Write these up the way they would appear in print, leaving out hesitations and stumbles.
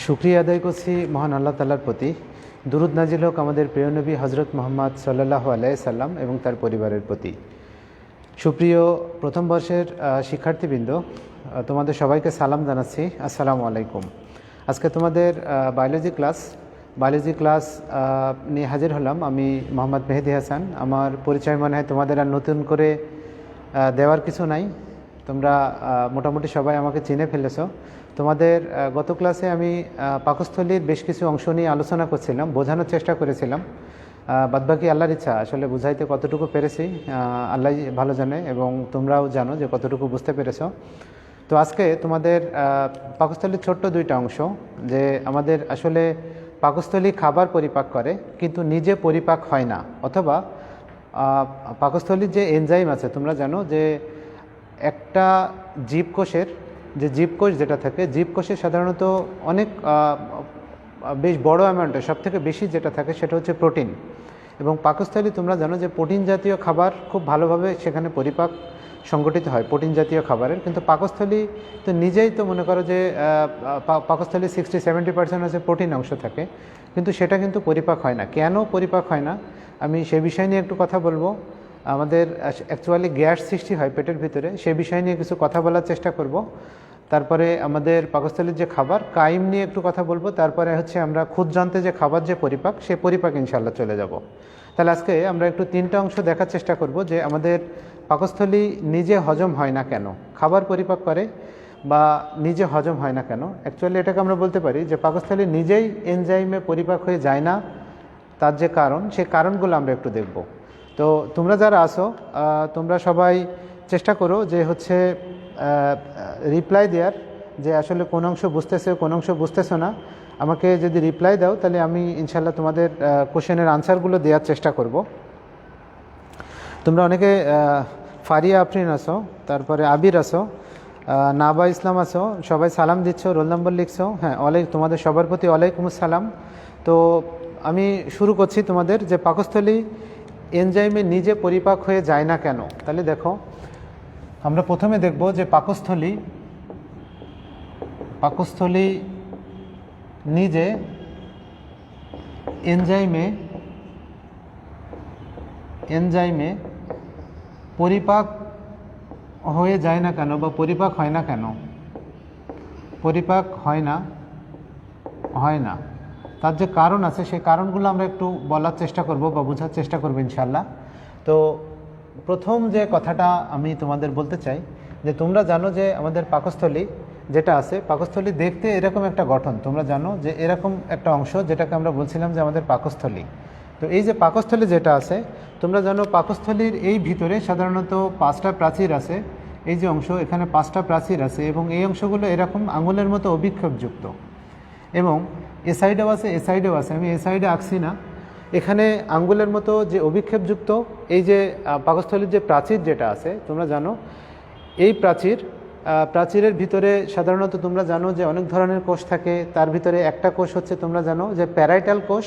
শুকরিয়া আদায় করছি মহান আল্লাহ তাআলার প্রতি। দুরুদ নাজিল হোক আমাদের প্রিয় নবী হজরত মুহাম্মদ সাল্লাল্লাহু আলাইহি সাল্লাম এবং তার পরিবারের প্রতি। সুপ্রিয় প্রথম বর্ষের শিক্ষার্থীবৃন্দ, তোমাদের সবাইকে সালাম জানাচ্ছি। আসসালামু আলাইকুম। আজকে তোমাদের বায়োলজি ক্লাস নিয়ে হাজির হলাম। আমি মোহাম্মদ মেহেদি হাসান। আমার পরিচয় মনে হয় তোমাদের আর নতুন করে দেওয়ার কিছু নাই, তোমরা মোটামুটি সবাই আমাকে চিনে ফেলেছো। তোমাদের গত ক্লাসে আমি পাকস্থলীর বেশ কিছু অংশ নিয়ে আলোচনা করছিলাম, বোঝানোর চেষ্টা করেছিলাম। বাদবাকি আল্লাহর ইচ্ছা, আসলে বুঝাইতে কতটুকু পেরেছি আল্লাহ ভালো জানে, এবং তোমরাও জানো যে কতটুকু বুঝতে পেরেছো। তো আজকে তোমাদের পাকস্থলীর ছোট্ট দুইটা অংশ, যে আমাদের আসলে পাকস্থলী খাবার পরিপাক করে কিন্তু নিজে পরিপাক হয় না, অথবা পাকস্থলীর যে এনজাইম আছে, তোমরা জানো যে একটা জীবকোষের যে জীবকোষ যেটা থাকে, জীবকোষে সাধারণত অনেক বেশ বড় অ্যামাউন্টে সবথেকে বেশি যেটা থাকে সেটা হচ্ছে প্রোটিন। এবং পাকস্থলী তোমরা জানো যে প্রোটিন জাতীয় খাবার খুব ভালোভাবে সেখানে পরিপাক সংগঠিত হয় প্রোটিন জাতীয় খাবারের। কিন্তু পাকস্থলী তো নিজেই তো মনে করো যে পাকস্থলী 60-70% আছে প্রোটিন অংশ থাকে, কিন্তু সেটা কিন্তু পরিপাক হয় না। কেন পরিপাক হয় না আমি সে বিষয় নিয়ে একটু কথা বলবো। আমাদের অ্যাকচুয়ালি গ্যাস সৃষ্টি হয় পেটের ভিতরে, সে বিষয় নিয়ে কিছু কথা বলার চেষ্টা করব। তারপরে আমাদের পাকস্থলীর যে খাবার কাইম নিয়ে একটু কথা বলবো। তারপরে হচ্ছে আমরা ক্ষুদ্রান্তে যে খাবার যে পরিপাক, সে পরিপাক ইনশাল্লাহ চলে যাব। তাহলে আজকে আমরা একটু তিনটা অংশ দেখার চেষ্টা করব, যে আমাদের পাকস্থলী নিজে হজম হয় না কেন, খাবার পরিপাক করে বা নিজে হজম হয় না কেন। অ্যাকচুয়ালি এটাকে আমরা বলতে পারি যে পাকস্থলী নিজেই এনজাইমে পরিপাক হয়ে যায় না, তার যে কারণ, সেই কারণগুলো আমরা একটু দেখব। তো তোমরা যারা আসো তোমরা সবাই চেষ্টা করো যে হচ্ছে রিপ্লাই দেওয়ার, যে আসলে কোন অংশ বুঝতেছে কোন অংশ বুঝতেছো না। আমাকে যদি রিপ্লাই দাও তাহলে আমি ইনশাল্লাহ তোমাদের কোশ্চেনের আনসারগুলো দেওয়ার চেষ্টা করব। তোমরা অনেকে ফারিয়া আফরিন আসো, তারপরে আবির আসো, নাবা ইসলাম আসো, সবাই সালাম দিচ্ছ, রোল নম্বর লিখছো। হ্যাঁ, তোমাদের সবার প্রতি ওয়ালাইকুম আসসালাম। তো আমি শুরু করছি তোমাদের, যে পাকস্থলী এনজাইমে নিজে পরিপাক হয়ে যায় না কেন। তাহলে দেখো, আমরা প্রথমে দেখব যে পাকস্থলী নিজে এনজাইমে পরিপাক হয়ে যায় না কেন, বা পরিপাক হয় না কেন, পরিপাক হয় না। তার যে কারণ আছে সেই কারণগুলো আমরা একটু বলার চেষ্টা করব বা বোঝার চেষ্টা করব ইনশাল্লাহ। তো প্রথম যে কথাটা আমি তোমাদের বলতে চাই, যে তোমরা জানো যে আমাদের পাকস্থলী যেটা আছে, পাকস্থলী দেখতে এরকম একটা গঠন। তোমরা জানো যে এরকম একটা অংশ যেটাকে আমরা বলছিলাম যে আমাদের পাকস্থলী। তো এই যে পাকস্থলী যেটা আছে, তোমরা জানো পাকস্থলীর এই ভিতরে সাধারণত 5টা প্রাচীর আছে। এই যে অংশ, এখানে 5টা প্রাচীর আছে, এবং এই অংশগুলো এরকম আঙুলের মতো অভিক্ষেপযুক্ত, এবং এ সাইডেও আছে। আমি এ সাইডে আঁকছি না, এখানে আঙ্গুলের মতো যে অভিক্ষেপযুক্ত এই যে পাকস্থলীর যে প্রাচীর যেটা আছে, তোমরা জানো এই প্রাচীরের ভিতরে সাধারণত তোমরা জানো যে অনেক ধরনের কোষ থাকে। তার ভিতরে একটা কোষ হচ্ছে তোমরা জানো যে প্যারাইটাল কোষ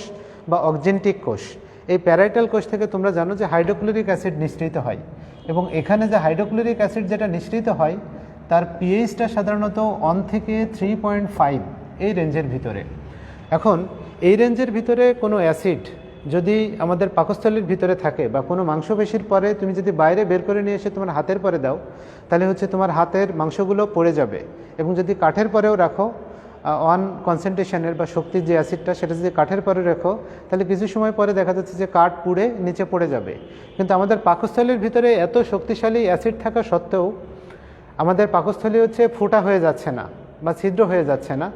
বা অক্সেন্টিক কোষ। এই প্যারাইটাল কোষ থেকে তোমরা জানো যে হাইড্রোক্লোরিক অ্যাসিড নিঃসৃত হয়, এবং এখানে যে হাইড্রোক্লোরিক অ্যাসিড যেটা নিঃসৃত হয় তার পিএইচটা সাধারণত 1 থেকে 3.5 এই রেঞ্জের ভিতরে। এখন এই রেঞ্জের ভিতরে কোনো অ্যাসিড যদি আমাদের পাকস্থলীর ভিতরে থাকে, বা কোনো মাংসপেশির পরে তুমি যদি বাইরে বের করে নিয়ে এসে তোমার হাতের পরে দাও, তাহলে হচ্ছে তোমার হাতের মাংসগুলো পড়ে যাবে। এবং যদি কাঠের পরেও রাখো, ওয়ান কনসেন্ট্রেশনের বা শক্তির যে অ্যাসিডটা, সেটা যদি কাঠের পরে রাখো, তাহলে কিছু সময় পরে দেখা যাচ্ছে যে কাঠ পুড়ে নিচে পড়ে যাবে। কিন্তু আমাদের পাকস্থলীর ভিতরে এত শক্তিশালী অ্যাসিড থাকা সত্ত্বেও আমাদের পাকস্থলী হচ্ছে ফোঁটা হয়ে যাচ্ছে না, বা ছিদ্র হয়ে যাচ্ছে না,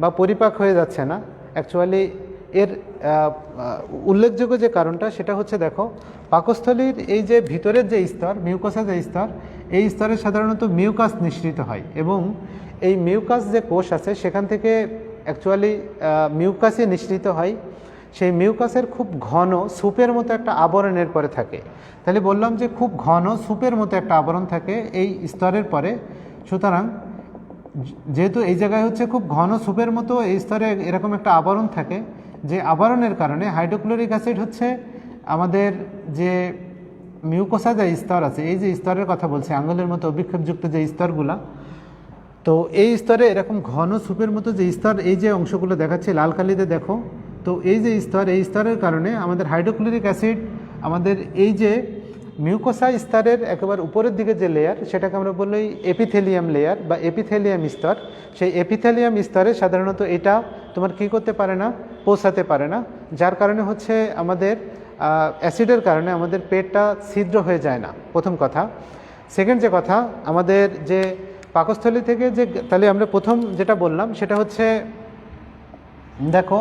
বা পরিপাক হয়ে যাচ্ছে না। অ্যাকচুয়ালি এর উল্লেখযোগ্য যে কারণটা সেটা হচ্ছে, দেখো পাকস্থলীর এই যে ভিতরের যে স্তর, মিউকাসের যে স্তর, এই স্তরে সাধারণত মিউকাস নিঃসৃত হয়, এবং এই মিউকাস যে কোষ আছে সেখান থেকে অ্যাকচুয়ালি মিউকাসই নিঃসৃত হয়। সেই মিউকাসের খুব ঘন স্যুপের মতো একটা আবরণের পরে থাকে। তাহলে বললাম যে খুব ঘন স্যুপের মতো একটা আবরণ থাকে এই স্তরের পরে। সুতরাং যেহেতু এই জায়গায় হচ্ছে খুব ঘন স্যুপের মতো এই স্তরে এরকম একটা আবরণ থাকে, যে আবরণের কারণে হাইড্রোক্লোরিক অ্যাসিড হচ্ছে আমাদের যে মিউকোসা যে স্তর আছে, এই যে স্তরের কথা বলছি, আঙুলের মতো অভিক্ষেপযুক্ত যে স্তরগুলা, তো এই স্তরে এরকম ঘন স্যুপের মতো যে স্তর, এই যে অংশগুলো দেখাচ্ছে লাল কালিতে দেখো, তো এই যে স্তর, এই স্তরের কারণে আমাদের হাইড্রোক্লোরিক অ্যাসিড আমাদের এই যে মিউকোসা স্তরের একেবারে উপরের দিকে যে লেয়ার, সেটাকে আমরা বলি এপিথেলিয়াম লেয়ার বা এপিথেলিয়াম স্তর। সেই এপিথেলিয়াম স্তরে সাধারণত এটা তোমার কী করতে পারে না, পৌঁছাতে পারে না, যার কারণে হচ্ছে আমাদের অ্যাসিডের কারণে আমাদের পেটটা ছিদ্র হয়ে যায় না, প্রথম কথা। সেকেন্ড যে কথা, আমাদের যে পাকস্থলী থেকে যে, তাহলে আমরা প্রথম যেটা বললাম সেটা হচ্ছে দেখো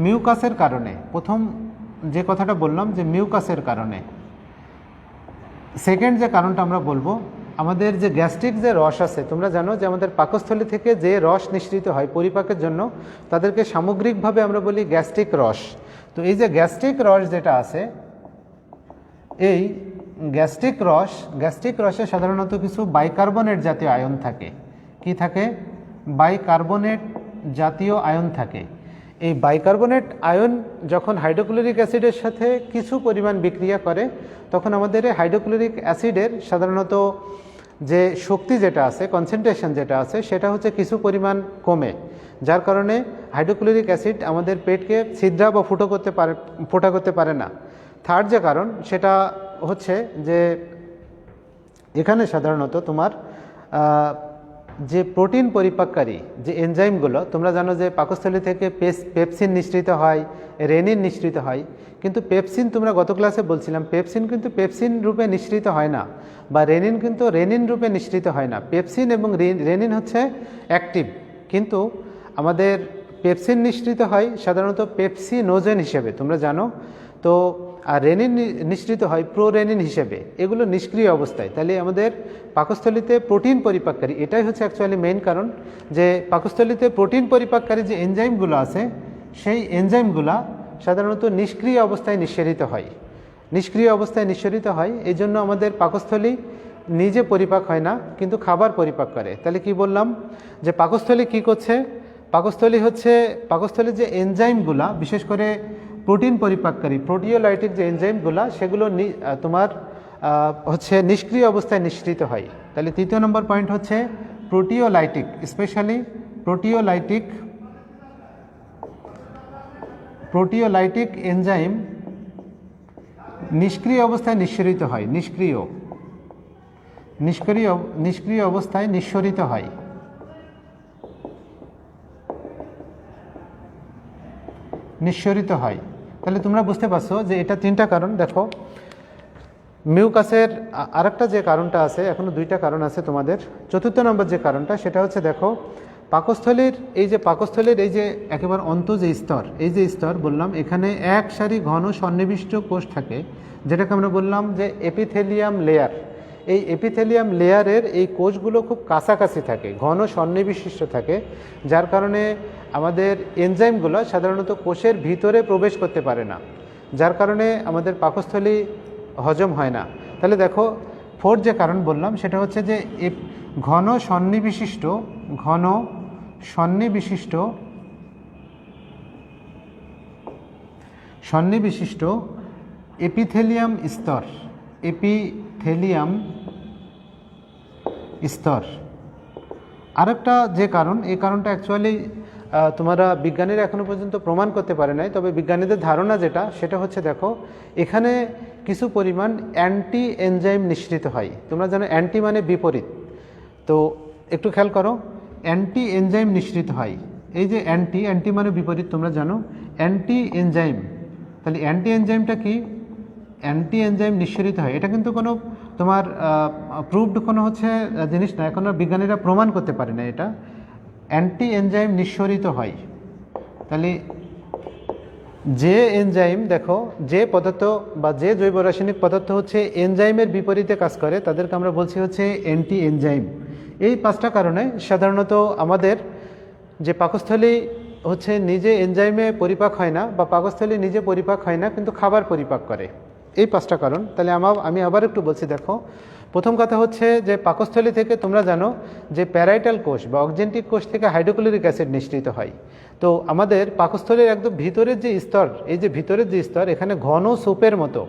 মিউকাসের কারণে, প্রথম যে কথাটা বললাম যে মিউকাসের কারণে। সেকেন্ড যে কারণটা আমরা বলবো, আমাদের যে গ্যাস্ট্রিক যে রস আছে, তোমরা জানো যে আমাদের পাকস্থলী থেকে যে রস নিঃসৃত হয় পরিপাকের জন্য, তাদেরকে সামগ্রিকভাবে আমরা বলি গ্যাস্ট্রিক রস। তো এই যে গ্যাস্ট্রিক রস যেটা আছে, এই গ্যাস্ট্রিক রসে সাধারণত কিছু বাইকার্বনেট জাতীয় আয়ন থাকে। কি থাকে? বাইকার্বনেট জাতীয় আয়ন থাকে। এই বাইকার্বনেট আয়ন যখন হাইড্রোক্লোরিক অ্যাসিডের সাথে কিছু পরিমাণ বিক্রিয়া করে, তখন আমাদের এই হাইড্রোক্লোরিক অ্যাসিডের সাধারণত যে শক্তি যেটা আছে, কনসেন্ট্রেশন যেটা আছে, সেটা হচ্ছে কিছু পরিমাণ কমে, যার কারণে হাইড্রোক্লোরিক অ্যাসিড আমাদের পেটকে ছিদ্রা বা ফোঁটা করতে পারে না। থার্ড যে কারণ সেটা হচ্ছে যে এখানে সাধারণত তোমার যে প্রোটিন পরিপাককারী যে এনজাইমগুলো, তোমরা জানো যে পাকস্থলী থেকে পেপসিন নিঃসৃত হয়, রেনিন নিঃসৃত হয়, কিন্তু পেপসিন, তোমরা গত ক্লাসে বলছিলাম, পেপসিন কিন্তু পেপসিন রূপে নিঃসৃত হয় না, বা রেনিন কিন্তু রেনিন রূপে নিঃসৃত হয় না। পেপসিন এবং রেনিন হচ্ছে অ্যাক্টিভ, কিন্তু আমাদের পেপসিন নিঃসৃত হয় সাধারণত পেপসিনোজেন হিসেবে, তোমরা জানো। তো আর রেনিন নিঃসৃত হয় প্রোরেনিন হিসেবে, এগুলো নিষ্ক্রিয় অবস্থায়। তাহলে আমাদের পাকস্থলীতে প্রোটিন পরিপাককারী, এটাই হচ্ছে অ্যাকচুয়ালি মেইন কারণ, যে পাকস্থলীতে প্রোটিন পরিপাককারী যে এনজাইমগুলো আছে, সেই এনজাইমগুলো সাধারণত নিষ্ক্রিয় অবস্থায় নিঃসরিত হয়। এই জন্য আমাদের পাকস্থলী নিজে পরিপাক হয় না, কিন্তু খাবার পরিপাক করে। তাহলে কি বললাম, যে পাকস্থলী কি করছে? পাকস্থলীর যে এনজাইমগুলা, বিশেষ করে প্রোটিন পরিপাককারী প্রোটিওলাইটিক যে এনজাইমগুলা, সেগুলো তোমার হচ্ছে নিষ্ক্রিয় অবস্থায় নিঃসৃত হয়। তাহলে তৃতীয় নম্বর পয়েন্ট হচ্ছে প্রোটিওলাইটিক, স্পেশালি প্রোটিওলাইটিক এনজাইম নিষ্ক্রিয় অবস্থায় নিঃসরিত হয়, নিষ্ক্রিয় অবস্থায় নিঃসরিত হয়। তাহলে তোমরা বুঝতে পারছো যে এটা তিনটা কারণ। দেখো মিউকাসের আরেকটা যে কারণটা আছে, এখনো দুইটা কারণ আছে তোমাদের। চতুর্থ নম্বর যে কারণটা, সেটা হচ্ছে দেখো পাকস্থলীর এই যে একেবারে অন্ত যে স্তর, এই যে স্তর বললাম, এখানে এক সারি ঘন সন্নিবিষ্ট কোষ থাকে, যেটাকে আমরা বললাম যে এপিথেলিয়াম লেয়ার। এই এপিথেলিয়াম লেয়ারের এই কোষগুলো খুব কাছাকাছি থাকে, ঘন সন্নিবিষ্ট থাকে, যার কারণে আমাদের এনজাইমগুলো সাধারণত কোষের ভিতরে প্রবেশ করতে পারে না, যার কারণে আমাদের পাকস্থলী হজম হয় না। তাহলে দেখো ফোর্থ যে কারণ বললাম, সেটা হচ্ছে যে ঘন সন্নিবিষ্ট এপিথেলিয়াম স্তর। আরেকটা যে কারণ, এই কারণটা অ্যাকচুয়ালি তোমরা বিজ্ঞানীরা এখনো পর্যন্ত প্রমাণ করতে পারে নাই, তবে বিজ্ঞানীদের ধারণা সেটা হচ্ছে দেখো এখানে কিছু পরিমাণ অ্যান্টি এনজাইম নিঃসৃত হয়। তোমরা জানো অ্যান্টি মানে বিপরীত, তো একটু খেয়াল করো, অ্যান্টি এনজাইম নিঃসৃত হয়। এই যে অ্যান্টি মানে বিপরীত, তোমরা জানো অ্যান্টি এনজাইম। তাহলে অ্যান্টি এনজাইমটা কি? অ্যান্টি এনজাইম নিঃসরিত হয়, এটা কিন্তু কোনো তোমার প্রুভড কোনো হচ্ছে জিনিস না, এখনো বিজ্ঞানীরা প্রমাণ করতে পারে না এটা। অ্যান্টি এনজাইম নিঃসরিত হয়। তাহলে যে এনজাইম, দেখো যে পদার্থ বা যে জৈব রাসায়নিক পদার্থ হচ্ছে এনজাইমের বিপরীতে কাজ করে, তাদেরকে আমরা বলছি হচ্ছে অ্যান্টি এনজাইম। এই পাঁচটা কারণে সাধারণত আমাদের যে পাকস্থলী হচ্ছে নিজে এনজাইমে পরিপাক হয় না, বা পাকস্থলী নিজে পরিপাক হয় না, কিন্তু খাবার পরিপাক করে। এই পাঁচটা কারণ। তাহলে আমি আবার একটু বলছি, দেখো প্রথম কথা হচ্ছে যে পাকস্থলী থেকে তোমরা জানো যে প্যারাইটাল কোষ বা অক্সেন্টিক কোষ থেকে হাইড্রোক্লোরিক অ্যাসিড নিঃসৃত হয়। তো আমাদের পাকস্থলীর একদম ভিতরের যে স্তর, এই যে ভিতরের যে স্তর, এখানে ঘন স্যুপের মতো,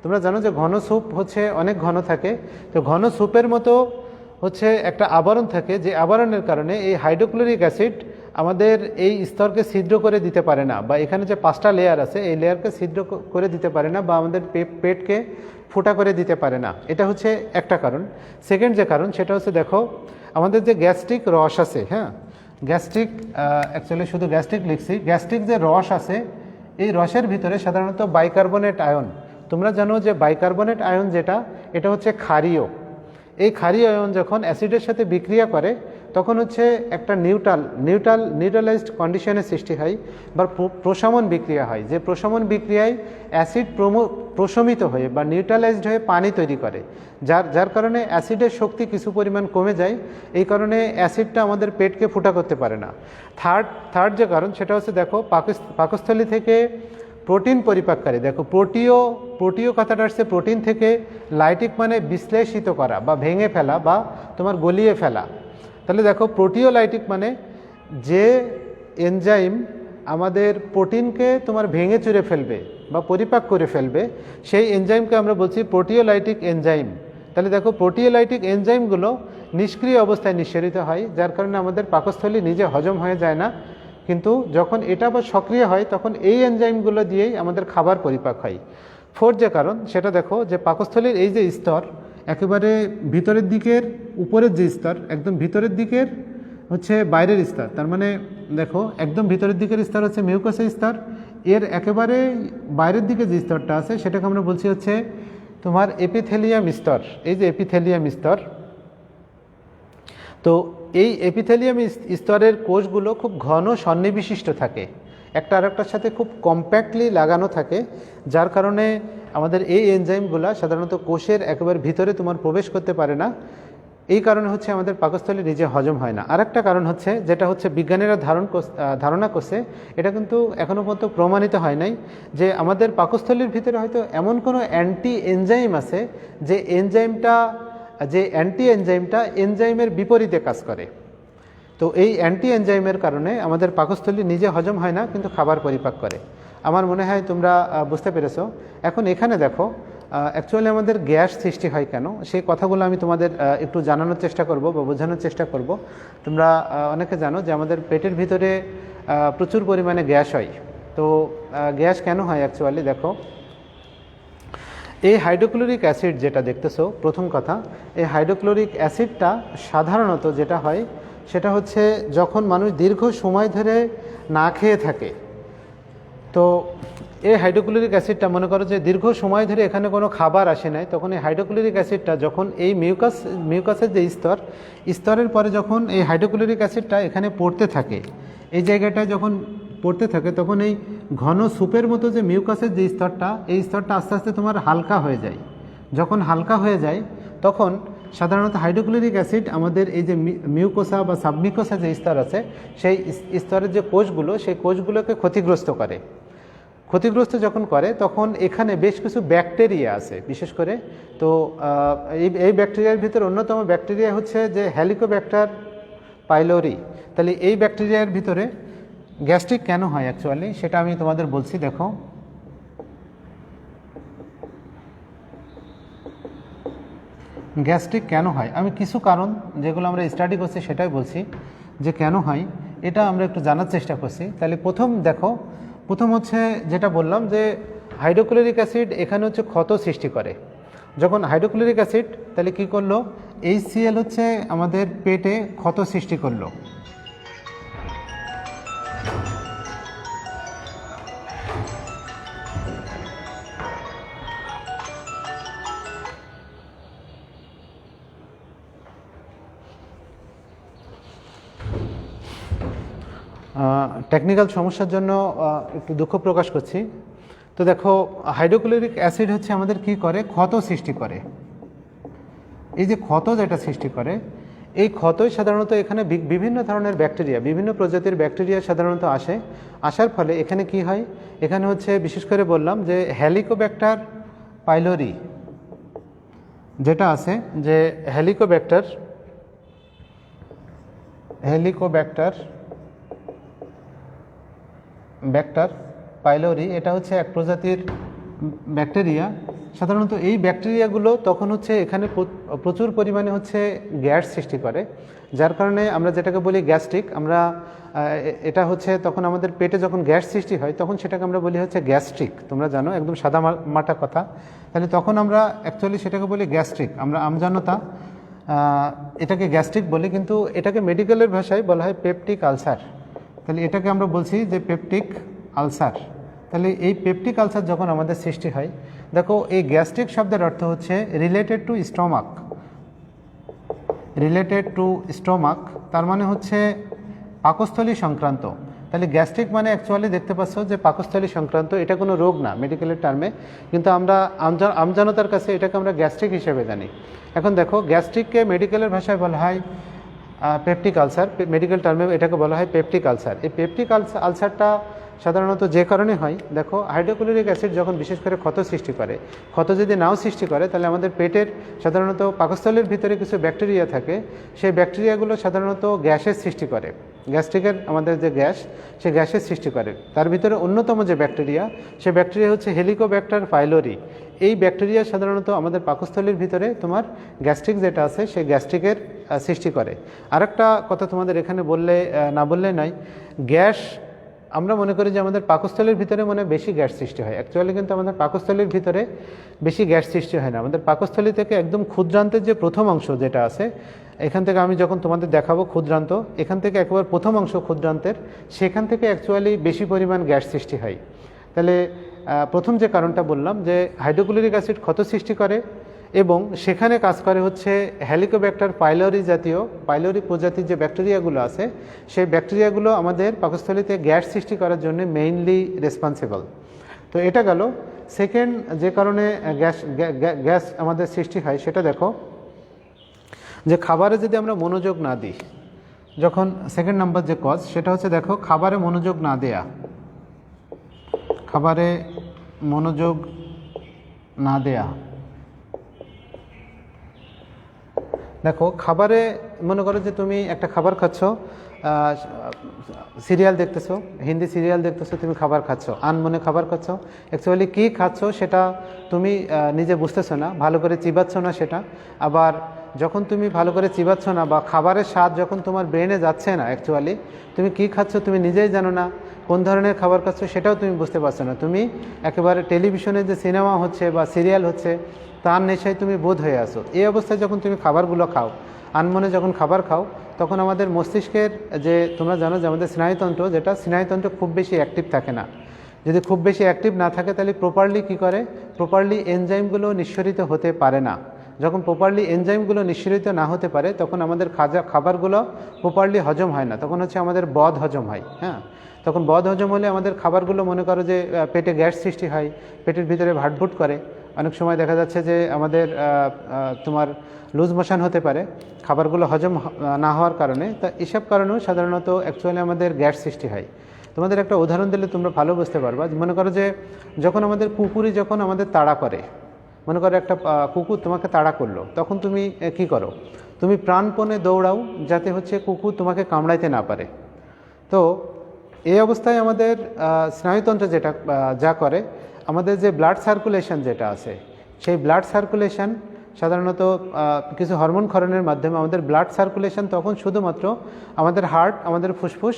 তোমরা জানো যে ঘন স্যুপ হচ্ছে অনেক ঘন থাকে, তো ঘন স্যুপের মতো হচ্ছে একটা আবরণ থাকে, যে আবরণের কারণে এই হাইড্রোক্লোরিক অ্যাসিড আমাদের এই স্তরকে ছিদ্র করে দিতে পারে না, বা এখানে যে 5টা লেয়ার আছে এই লেয়ারকে ছিদ্র করে দিতে পারে না, বা আমাদের পেটকে ফোঁটা করে দিতে পারে না। এটা হচ্ছে একটা কারণ। সেকেন্ড যে কারণ সেটা হচ্ছে, দেখো আমাদের যে গ্যাস্ট্রিক রস আছে, হ্যাঁ গ্যাস্ট্রিক, অ্যাকচুয়ালি শুধু গ্যাস্ট্রিক লিখছি, গ্যাস্ট্রিক যে রস আছে এই রসের ভিতরে সাধারণত বাইকার্বনেট আয়ন, তোমরা জানো যে বাইকার্বনেট আয়ন যেটা, এটা হচ্ছে ক্ষারীয়। এই ক্ষারীয় আয়ন যখন অ্যাসিডের সাথে বিক্রিয়া করে তখন হচ্ছে একটা নিউট্রালাইজড কন্ডিশনের সৃষ্টি হয়, বা প্রশমন বিক্রিয়া হয়, যে প্রশমন বিক্রিয়ায় অ্যাসিড প্রশমিত হয়ে বা নিউট্রালাইজড হয়ে পানি তৈরি করে, যার কারণে অ্যাসিডের শক্তি কিছু পরিমাণ কমে যায়। এই কারণে অ্যাসিডটা আমাদের পেটকে ফুটা করতে পারে না। থার্ড যে কারণ সেটা হচ্ছে, দেখো পাকস্থলী থেকে প্রোটিন পরিপাককারী, দেখো প্রোটিও কথাটা আসছে প্রোটিন থেকে, লাইটিক মানে বিশ্লেষিত করা বা ভেঙে ফেলা বা তোমার গলিয়ে ফেলা। তাহলে দেখো প্রোটিওলাইটিক মানে যে এনজাইম আমাদের প্রোটিনকে তোমার ভেঙে চুরে ফেলবে বা পরিপাক করে ফেলবে, সেই এনজাইমকে আমরা বলছি প্রোটিওলাইটিক এনজাইম। তাহলে দেখো প্রোটিওলাইটিক এনজাইমগুলো নিষ্ক্রিয় অবস্থায় নিঃসরিত হয়, যার কারণে আমাদের পাকস্থলী নিজে হজম হয়ে যায় না। কিন্তু যখন এটা আবার সক্রিয় হয় তখন এই এনজাইমগুলো দিয়েই আমাদের খাবার পরিপাক হয়। ফোর্থ যে কারণ সেটা দেখো, যে পাকস্থলীর এই যে স্তর একেবারে ভিতরের দিকের, উপরের যে স্তর একদম ভিতরের দিকের হচ্ছে বাইরের স্তর, তার মানে দেখো একদম ভিতরের দিকের স্তর হচ্ছে মিউকাসের স্তর, এর একেবারে বাইরের দিকে যে স্তরটা আছে সেটাকে আমরা বলছি হচ্ছে তোমার এপিথেলিয়াম স্তর। এই যে এপিথেলিয়াম স্তর, তো এই এপিথেলিয়াম স্তরের কোষগুলো খুব ঘন সন্নিবিশিষ্ট থাকে, একটা আরেকটার সাথে খুব কম্প্যাক্টলি লাগানো থাকে, যার কারণে আমাদের এই এনজাইমগুলো সাধারণত কোষের একেবারে ভিতরে তোমার প্রবেশ করতে পারে না। এই কারণে হচ্ছে আমাদের পাকস্থলী নিজে হজম হয় না। আরেকটা কারণ হচ্ছে, যেটা হচ্ছে বিজ্ঞানীরা ধারণা করছে, এটা কিন্তু এখনও পর্যন্ত প্রমাণিত হয় নাই, যে আমাদের পাকস্থলীর ভিতরে হয়তো এমন কোনো অ্যান্টি এনজাইম আছে যে অ্যান্টি এনজাইমটা এনজাইমের বিপরীতে কাজ করে। তো এই অ্যান্টি এনজাইমের কারণে আমাদের পাকস্থলী নিজে হজম হয় না, কিন্তু খাবার পরিপাক করে। আমার মনে হয় তোমরা বুঝতে পেরেছো। এখন এখানে দেখো অ্যাকচুয়ালি আমাদের গ্যাস সৃষ্টি হয় কেন, সেই কথাগুলো আমি তোমাদের একটু জানানোর চেষ্টা করব বা বোঝানোর চেষ্টা করব। তোমরা অনেকে জানো যে আমাদের পেটের ভিতরে প্রচুর পরিমাণে গ্যাস হয়। তো গ্যাস কেন হয় অ্যাকচুয়ালি দেখো, এই হাইড্রোক্লোরিক অ্যাসিড যেটা দেখতেছো, প্রথম কথা, এই হাইড্রোক্লোরিক অ্যাসিডটা সাধারণত যেটা হয় সেটা হচ্ছে যখন মানুষ দীর্ঘ সময় ধরে না খেয়ে থাকে, তো এই হাইড্রোক্লোরিক অ্যাসিডটা মনে করো যে দীর্ঘ সময় ধরে এখানে কোনো খাবার আসে নাই, তখন এই হাইড্রোক্লোরিক অ্যাসিডটা যখন এই মিউকাসের যে স্তরের পরে যখন এই হাইড্রোক্লোরিক অ্যাসিডটা এখানে পড়তে থাকে, এই জায়গাটায় যখন পড়তে থাকে তখন এই ঘন স্যুপের মতো যে মিউকাসের যে স্তরটা, এই স্তরটা আস্তে আস্তে তোমার হালকা হয়ে যায়। যখন হালকা হয়ে যায় তখন সাধারণত হাইড্রোক্লোরিক অ্যাসিড আমাদের এই যে মিউকোসা বা সাবমিউকোসা যে স্তর আছে সেই স্তরের যে কোষগুলো, সেই কোষগুলোকে ক্ষতিগ্রস্ত করে। ক্ষতিগ্রস্ত যখন করে তখন এখানে বেশ কিছু ব্যাকটেরিয়া আছে বিশেষ করে। তো এই ব্যাকটেরিয়ার ভিতরে অন্যতম ব্যাকটেরিয়া হচ্ছে যে হেলিকোব্যাক্টার পাইলোরি। তাহলে এই ব্যাকটেরিয়ার ভিতরে গ্যাস্ট্রিক কেন হয় অ্যাকচুয়ালি সেটা আমি তোমাদের বলছি। দেখো গ্যাস্ট্রিক কেন হয়, আমি কিছু কারণ যেগুলো আমরা স্টাডি করছি সেটাই বলছি, যে কেন হয় এটা আমরা একটু জানার চেষ্টা করছি। তাহলে প্রথম হচ্ছে যেটা বললাম যে হাইড্রোক্লোরিক অ্যাসিড এখানে হচ্ছে ক্ষত সৃষ্টি করে। যখন হাইড্রোক্লোরিক অ্যাসিড তাহলে কি করলো, HCl হচ্ছে আমাদের পেটে ক্ষত সৃষ্টি করলো। টেকনিক্যাল সমস্যার জন্য একটু দুঃখ প্রকাশ করছি। তো দেখো হাইড্রোক্লোরিক অ্যাসিড হচ্ছে আমাদের কি করে, ক্ষত সৃষ্টি করে। এই যে ক্ষত যেটা সৃষ্টি করে, এই ক্ষতই সাধারণত এখানে বিভিন্ন ধরনের ব্যাকটেরিয়া, বিভিন্ন প্রজাতির ব্যাকটেরিয়া সাধারণত আসার ফলে এখানে কি হয়, এখানে হচ্ছে বিশেষ করে বললাম যে হেলিকোব্যাক্টার পাইলোরি যেটা আছে, যে হেলিকোব্যাক্টার পাইলোরি, এটা হচ্ছে এক প্রজাতির ব্যাকটেরিয়া সাধারণত এই ব্যাকটেরিয়াগুলো তখন হচ্ছে এখানে প্রচুর পরিমাণে হচ্ছে গ্যাস সৃষ্টি করে, যার কারণে আমরা যেটাকে বলি গ্যাস্ট্রিক। আমরা এটা হচ্ছে তখন আমাদের পেটে যখন গ্যাস সৃষ্টি হয় তখন সেটাকে আমরা বলি হচ্ছে গ্যাস্ট্রিক। তোমরা জানো একদম সাদা মাটা কথা। তাহলে তখন আমরা অ্যাকচুয়ালি সেটাকে বলি গ্যাস্ট্রিক, আমরা আমজানতা এটাকে গ্যাস্ট্রিক বলি, কিন্তু এটাকে মেডিকেলের ভাষায় বলা হয় পেপটিক আলসার। তাহলে এটাকে আমরা বলছি যে পেপটিক আলসার। তাহলে এই পেপটিক আলসার যখন আমাদের সৃষ্টি হয়, দেখো এই গ্যাস্ট্রিক শব্দের অর্থ হচ্ছে related to stomach. Related to stomach তার মানে হচ্ছে পাকস্থলী সংক্রান্ত। তাহলে গ্যাস্ট্রিক মানে অ্যাকচুয়ালি দেখতে পাচ্ছ যে পাকস্থলী সংক্রান্ত, এটা কোনো রোগ না মেডিকেলের টার্মে, কিন্তু আমরা আমজনতার কাছে এটাকে আমরা গ্যাস্ট্রিক হিসেবে জানি। এখন দেখো গ্যাস্ট্রিককে মেডিকেলের ভাষায় বলা হয় পেপটিক আলসার, মেডিকেল টার্মে এটাকে বলা হয় পেপটিক আলসার। এই পেপটিক আলসারটা সাধারণত যে কারণে হয়, দেখো হাইড্রোক্লোরিক অ্যাসিড যখন বিশেষ করে ক্ষত সৃষ্টি করে, ক্ষত যদি নাও সৃষ্টি করে তাহলে আমাদের পেটের সাধারণত পাকস্থলীর ভিতরে কিছু ব্যাকটেরিয়া থাকে, সেই ব্যাকটেরিয়াগুলো সাধারণত গ্যাসের সৃষ্টি করে। গ্যাস্ট্রিকের আমাদের যে গ্যাস, সে গ্যাসের সৃষ্টি করে। তার ভিতরে অন্যতম যে ব্যাকটেরিয়া, সে ব্যাকটেরিয়া হচ্ছে হেলিকোব্যাক্টার পাইলোরি। এই ব্যাকটেরিয়া সাধারণত আমাদের পাকস্থলীর ভিতরে তোমার গ্যাস্ট্রিক যেটা আছে সেই গ্যাস্ট্রিকের সৃষ্টি করে। আরেকটা কথা তোমাদের এখানে না বললে নাই, গ্যাস আমরা মনে করি যে আমাদের পাকস্থলীর ভিতরে বেশি গ্যাস সৃষ্টি হয়, অ্যাকচুয়ালি কিন্তু আমাদের পাকস্থলীর ভিতরে বেশি গ্যাস সৃষ্টি হয় না। আমাদের পাকস্থলী থেকে একদম ক্ষুদ্রান্তের যে প্রথম অংশ যেটা আছে, এখান থেকে আমি যখন তোমাদের দেখাবো ক্ষুদ্রান্ত, এখান থেকে একেবারে প্রথম অংশ ক্ষুদ্রান্তের, সেখান থেকে অ্যাকচুয়ালি বেশি পরিমাণ গ্যাস সৃষ্টি হয়। তাহলে প্রথম যে কারণটা বললাম যে হাইড্রোক্লোরিক অ্যাসিড ক্ষত সৃষ্টি করে এবং সেখানে কাজ করে হচ্ছে হেলিকোব্যাক্টার পাইলোরি প্রজাতির যে ব্যাকটেরিয়াগুলো আছে, সেই ব্যাকটেরিয়াগুলো আমাদের পাকস্থলীতে গ্যাস সৃষ্টি করার জন্য মেইনলি রেসপন্সিবল। তো এটা গেল। সেকেন্ড যে কারণে গ্যাস আমাদের সৃষ্টি হয় সেটা দেখো, যে খাবারে যদি আমরা মনোযোগ না দিই, যখন সেকেন্ড নাম্বার যে কজ সেটা হচ্ছে দেখো খাবারে মনোযোগ না দেয়া। খাবারে মনোযোগ না দেয়া, দেখো খাবারে মনে করো যে তুমি একটা খাবার খাচ্ছ, সিরিয়াল দেখতেছো, হিন্দি সিরিয়াল দেখতেছো, তুমি খাবার খাচ্ছ, আনমনে খাবার খাচ্ছ, অ্যাকচুয়ালি কী খাচ্ছ সেটা তুমি নিজে বুঝতেছো না, ভালো করে চিবাচ্ছ না সেটা। আবার যখন তুমি ভালো করে চিবাচ্ছ না বা খাবারের স্বাদ যখন তোমার ব্রেনে যাচ্ছে না, অ্যাকচুয়ালি তুমি কী খাচ্ছ তুমি নিজেই জানো না, কোন ধরনের খাবার খাচ্ছ সেটাও তুমি বুঝতে পারছো না। তুমি একেবারে টেলিভিশনে যে সিনেমা হচ্ছে বা সিরিয়াল হচ্ছে তার নেশায় তুমি বোধ হয়ে আসো। এই অবস্থায় যখন তুমি খাবারগুলো খাও, আনমনে যখন খাবার খাও, তখন আমাদের মস্তিষ্কের যে তোমরা জানো যে আমাদের স্নায়ুতন্ত্র, যেটা স্নায়ুতন্ত্র খুব বেশি অ্যাক্টিভ থাকে না। যদি খুব বেশি অ্যাক্টিভ না থাকে তাহলে প্রপারলি এনজাইমগুলো নিঃসরিত হতে পারে না। যখন প্রপারলি এনজাইমগুলো নিঃসরিত না হতে পারে তখন আমাদের খাবারগুলো প্রপারলি হজম হয় না, তখন হচ্ছে আমাদের বদ হজম হয়। হ্যাঁ, তখন বদ হজম হলে আমাদের খাবারগুলো মনে করো যে পেটে গ্যাস সৃষ্টি হয়, পেটের ভিতরে ভাটভুট করে। অনেক সময় দেখা যাচ্ছে যে আমাদের তোমার লুজ মোশন হতে পারে খাবারগুলো হজম না হওয়ার কারণে। তা এসব কারণেও সাধারণত অ্যাকচুয়ালি আমাদের গ্যাস সৃষ্টি হয়। তোমাদের একটা উদাহরণ দিলে তোমরা ভালো বুঝতে পারবা। মনে করো যে যখন আমাদের কুকুরই যখন আমাদের তাড়া করে, মনে করো একটা কুকুর তোমাকে তাড়া করলো, তখন তুমি কি করো? তুমি প্রাণপণে দৌড়াও যাতে হচ্ছে কুকুর তোমাকে কামড়াইতে না পারে। তো এই অবস্থায় আমাদের স্নায়ুতন্ত্র যেটা যা করে, আমাদের যে ব্লাড সার্কুলেশন যেটা আছে, সেই ব্লাড সার্কুলেশন সাধারণত কিছু হরমোন ক্ষরণের মাধ্যমে আমাদের ব্লাড সার্কুলেশন তখন শুধুমাত্র আমাদের হার্ট, আমাদের ফুসফুস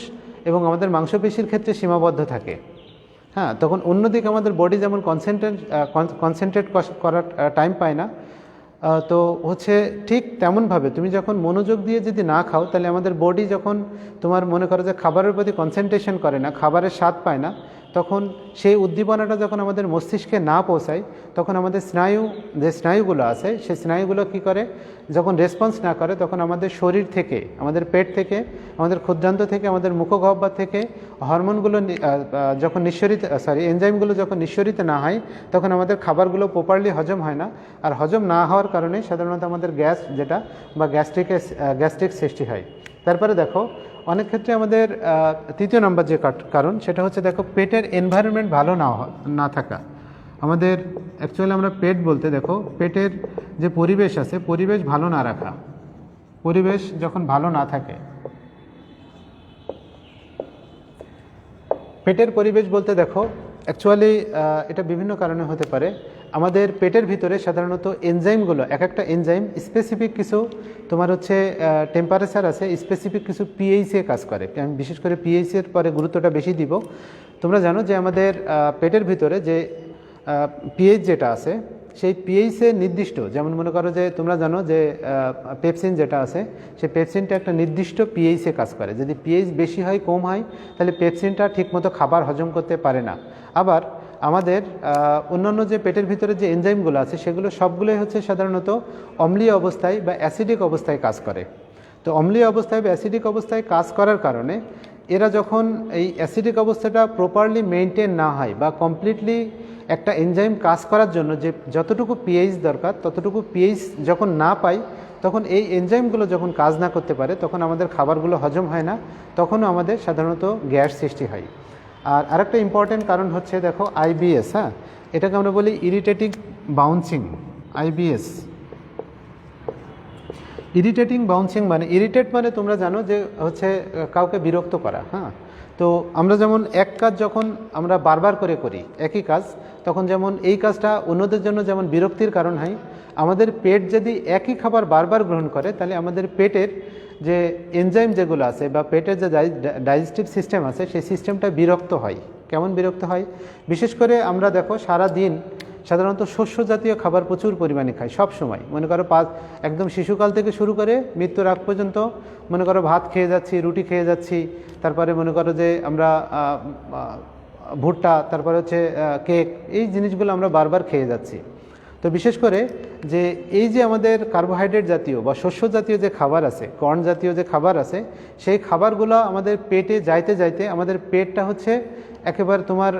এবং মাংসপেশির ক্ষেত্রে সীমাবদ্ধ থাকে। হ্যাঁ, তখন অন্যদিকে আমাদের বডি যেমন কনসেন্ট্রেট করার টাইম পায় না। তো হচ্ছে ঠিক তেমনভাবে তুমি যখন মনোযোগ দিয়ে যদি না খাও, তাহলে আমাদের বডি যখন তোমার মনে করো যে খাবারের প্রতি কনসেন্ট্রেশন করে না, খাবারের স্বাদ পায় না, তখন সেই উদ্দীপনাটা যখন আমাদের মস্তিষ্কে না পৌঁছায়, তখন আমাদের স্নায়ুগুলো আছে, সেই স্নায়ুগুলো কি করে, যখন রেসপন্স না করে, তখন আমাদের শরীর থেকে, আমাদের পেট থেকে, আমাদের ক্ষুদ্রান্ত থেকে, আমাদের মুখগহ্বর থেকে হরমোনগুলো যখন এনজাইমগুলো যখন নিঃসরিত না হয়, তখন আমাদের খাবারগুলো প্রপারলি হজম হয় না। আর হজম না হওয়ার কারণে সাধারণত আমাদের গ্যাস যেটা বা গ্যাস্ট্রিক সৃষ্টি হয়। তারপরে দেখো অনেক ক্ষেত্রে আমাদের তৃতীয় নম্বর যে কারণ সেটা হচ্ছে দেখো পেটের এনভায়রনমেন্ট ভালো না থাকা। আমাদের অ্যাকচুয়ালি আমরা পেট বলতে দেখো পেটের যে পরিবেশ আছে, পরিবেশ ভালো না রাখা। পরিবেশ যখন ভালো না থাকে, পেটের পরিবেশ বলতে দেখো অ্যাকচুয়ালি এটা বিভিন্ন কারণে হতে পারে। আমাদের পেটের ভিতরে সাধারণত এনজাইমগুলো এক একটা এনজাইম স্পেসিফিক কিছু তোমার হচ্ছে টেম্পারেচার আছে, স্পেসিফিক কিছু পিএইচে কাজ করে। আমি বিশেষ করে পিএইচের পরে গুরুত্বটা বেশি দিব। তোমরা জানো যে আমাদের পেটের ভিতরে যে পিএইচ যেটা আছে সেই পিএইচে নির্দিষ্ট, যেমন মনে করো যে তোমরা জানো যে পেপসিন যেটা আছে সেই পেপসিনটা একটা নির্দিষ্ট পিএইচে কাজ করে। যদি পিএইচ বেশি হয় কম হয় তাহলে পেপসিনটা ঠিকমতো খাবার হজম করতে পারে না। আবার আমাদের অন্যান্য যে পেটের ভিতরে যে এনজাইমগুলো আছে সেগুলো সবগুলোই হচ্ছে সাধারণত অম্লীয় অবস্থায় বা অ্যাসিডিক অবস্থায় কাজ করে। তো অম্লীয় অবস্থায় বা অ্যাসিডিক অবস্থায় কাজ করার কারণে এরা যখন এই অ্যাসিডিক অবস্থাটা প্রপারলি মেনটেন না হয় বা কমপ্লিটলি একটা এনজাইম কাজ করার জন্য যে যতটুকু পিএইচ দরকার ততটুকু পিএইচ যখন না পাই, তখন এই এনজাইমগুলো যখন কাজ না করতে পারে তখন আমাদের খাবারগুলো হজম হয় না, তখনও আমাদের সাধারণত গ্যাস সৃষ্টি হয়। আর আরেকটা ইম্পর্টেন্ট কারণ হচ্ছে দেখো আইবিএস, হ্যাঁ, এটাকে আমরা বলি irritating bouncing. IBS irritating bouncing মানে ইরিটেট মানে তোমরা জানো যে হচ্ছে কাউকে বিরক্ত করা। হ্যাঁ, তো আমরা যেমন এক কাজ যখন আমরা বারবার করে করি একই কাজ, তখন যেমন এই কাজটা অন্যদের জন্য যেমন বিরক্তির কারণ হয়, আমাদের পেট যদি একই খাবার বারবার গ্রহণ করে তাহলে আমাদের পেটের যে এনজাইম যেগুলো আছে বা পেটের যে ডাইজেস্টিভ সিস্টেম আছে সেই সিস্টেমটা বিরক্ত হয়। কেমন বিরক্ত হয়? বিশেষ করে আমরা দেখো সারা দিন সাধারণত শস্য জাতীয় খাবার প্রচুর পরিমাণে খাই সব সময়। মনে করো একদম শিশুকাল থেকে শুরু করে মৃত্যুর আগ পর্যন্ত মনে করো ভাত খেয়ে যাচ্ছি, রুটি খেয়ে যাচ্ছি, তারপরে মনে করো যে আমরা ভুট্টা, তারপরে হচ্ছে কেক, এই জিনিসগুলো আমরা বারবার খেয়ে যাচ্ছি। তো বিশেষ করে যে এই যে আমাদের কার্বোহাইড্রেট জাতীয় বা শস্য জাতীয় যে খাবার আছে, কর্ন জাতীয় যে খাবার আছে, সেই খাবারগুলো আমাদের পেটে যাইতে যাইতে আমাদের পেটটা হচ্ছে একেবারে তোমার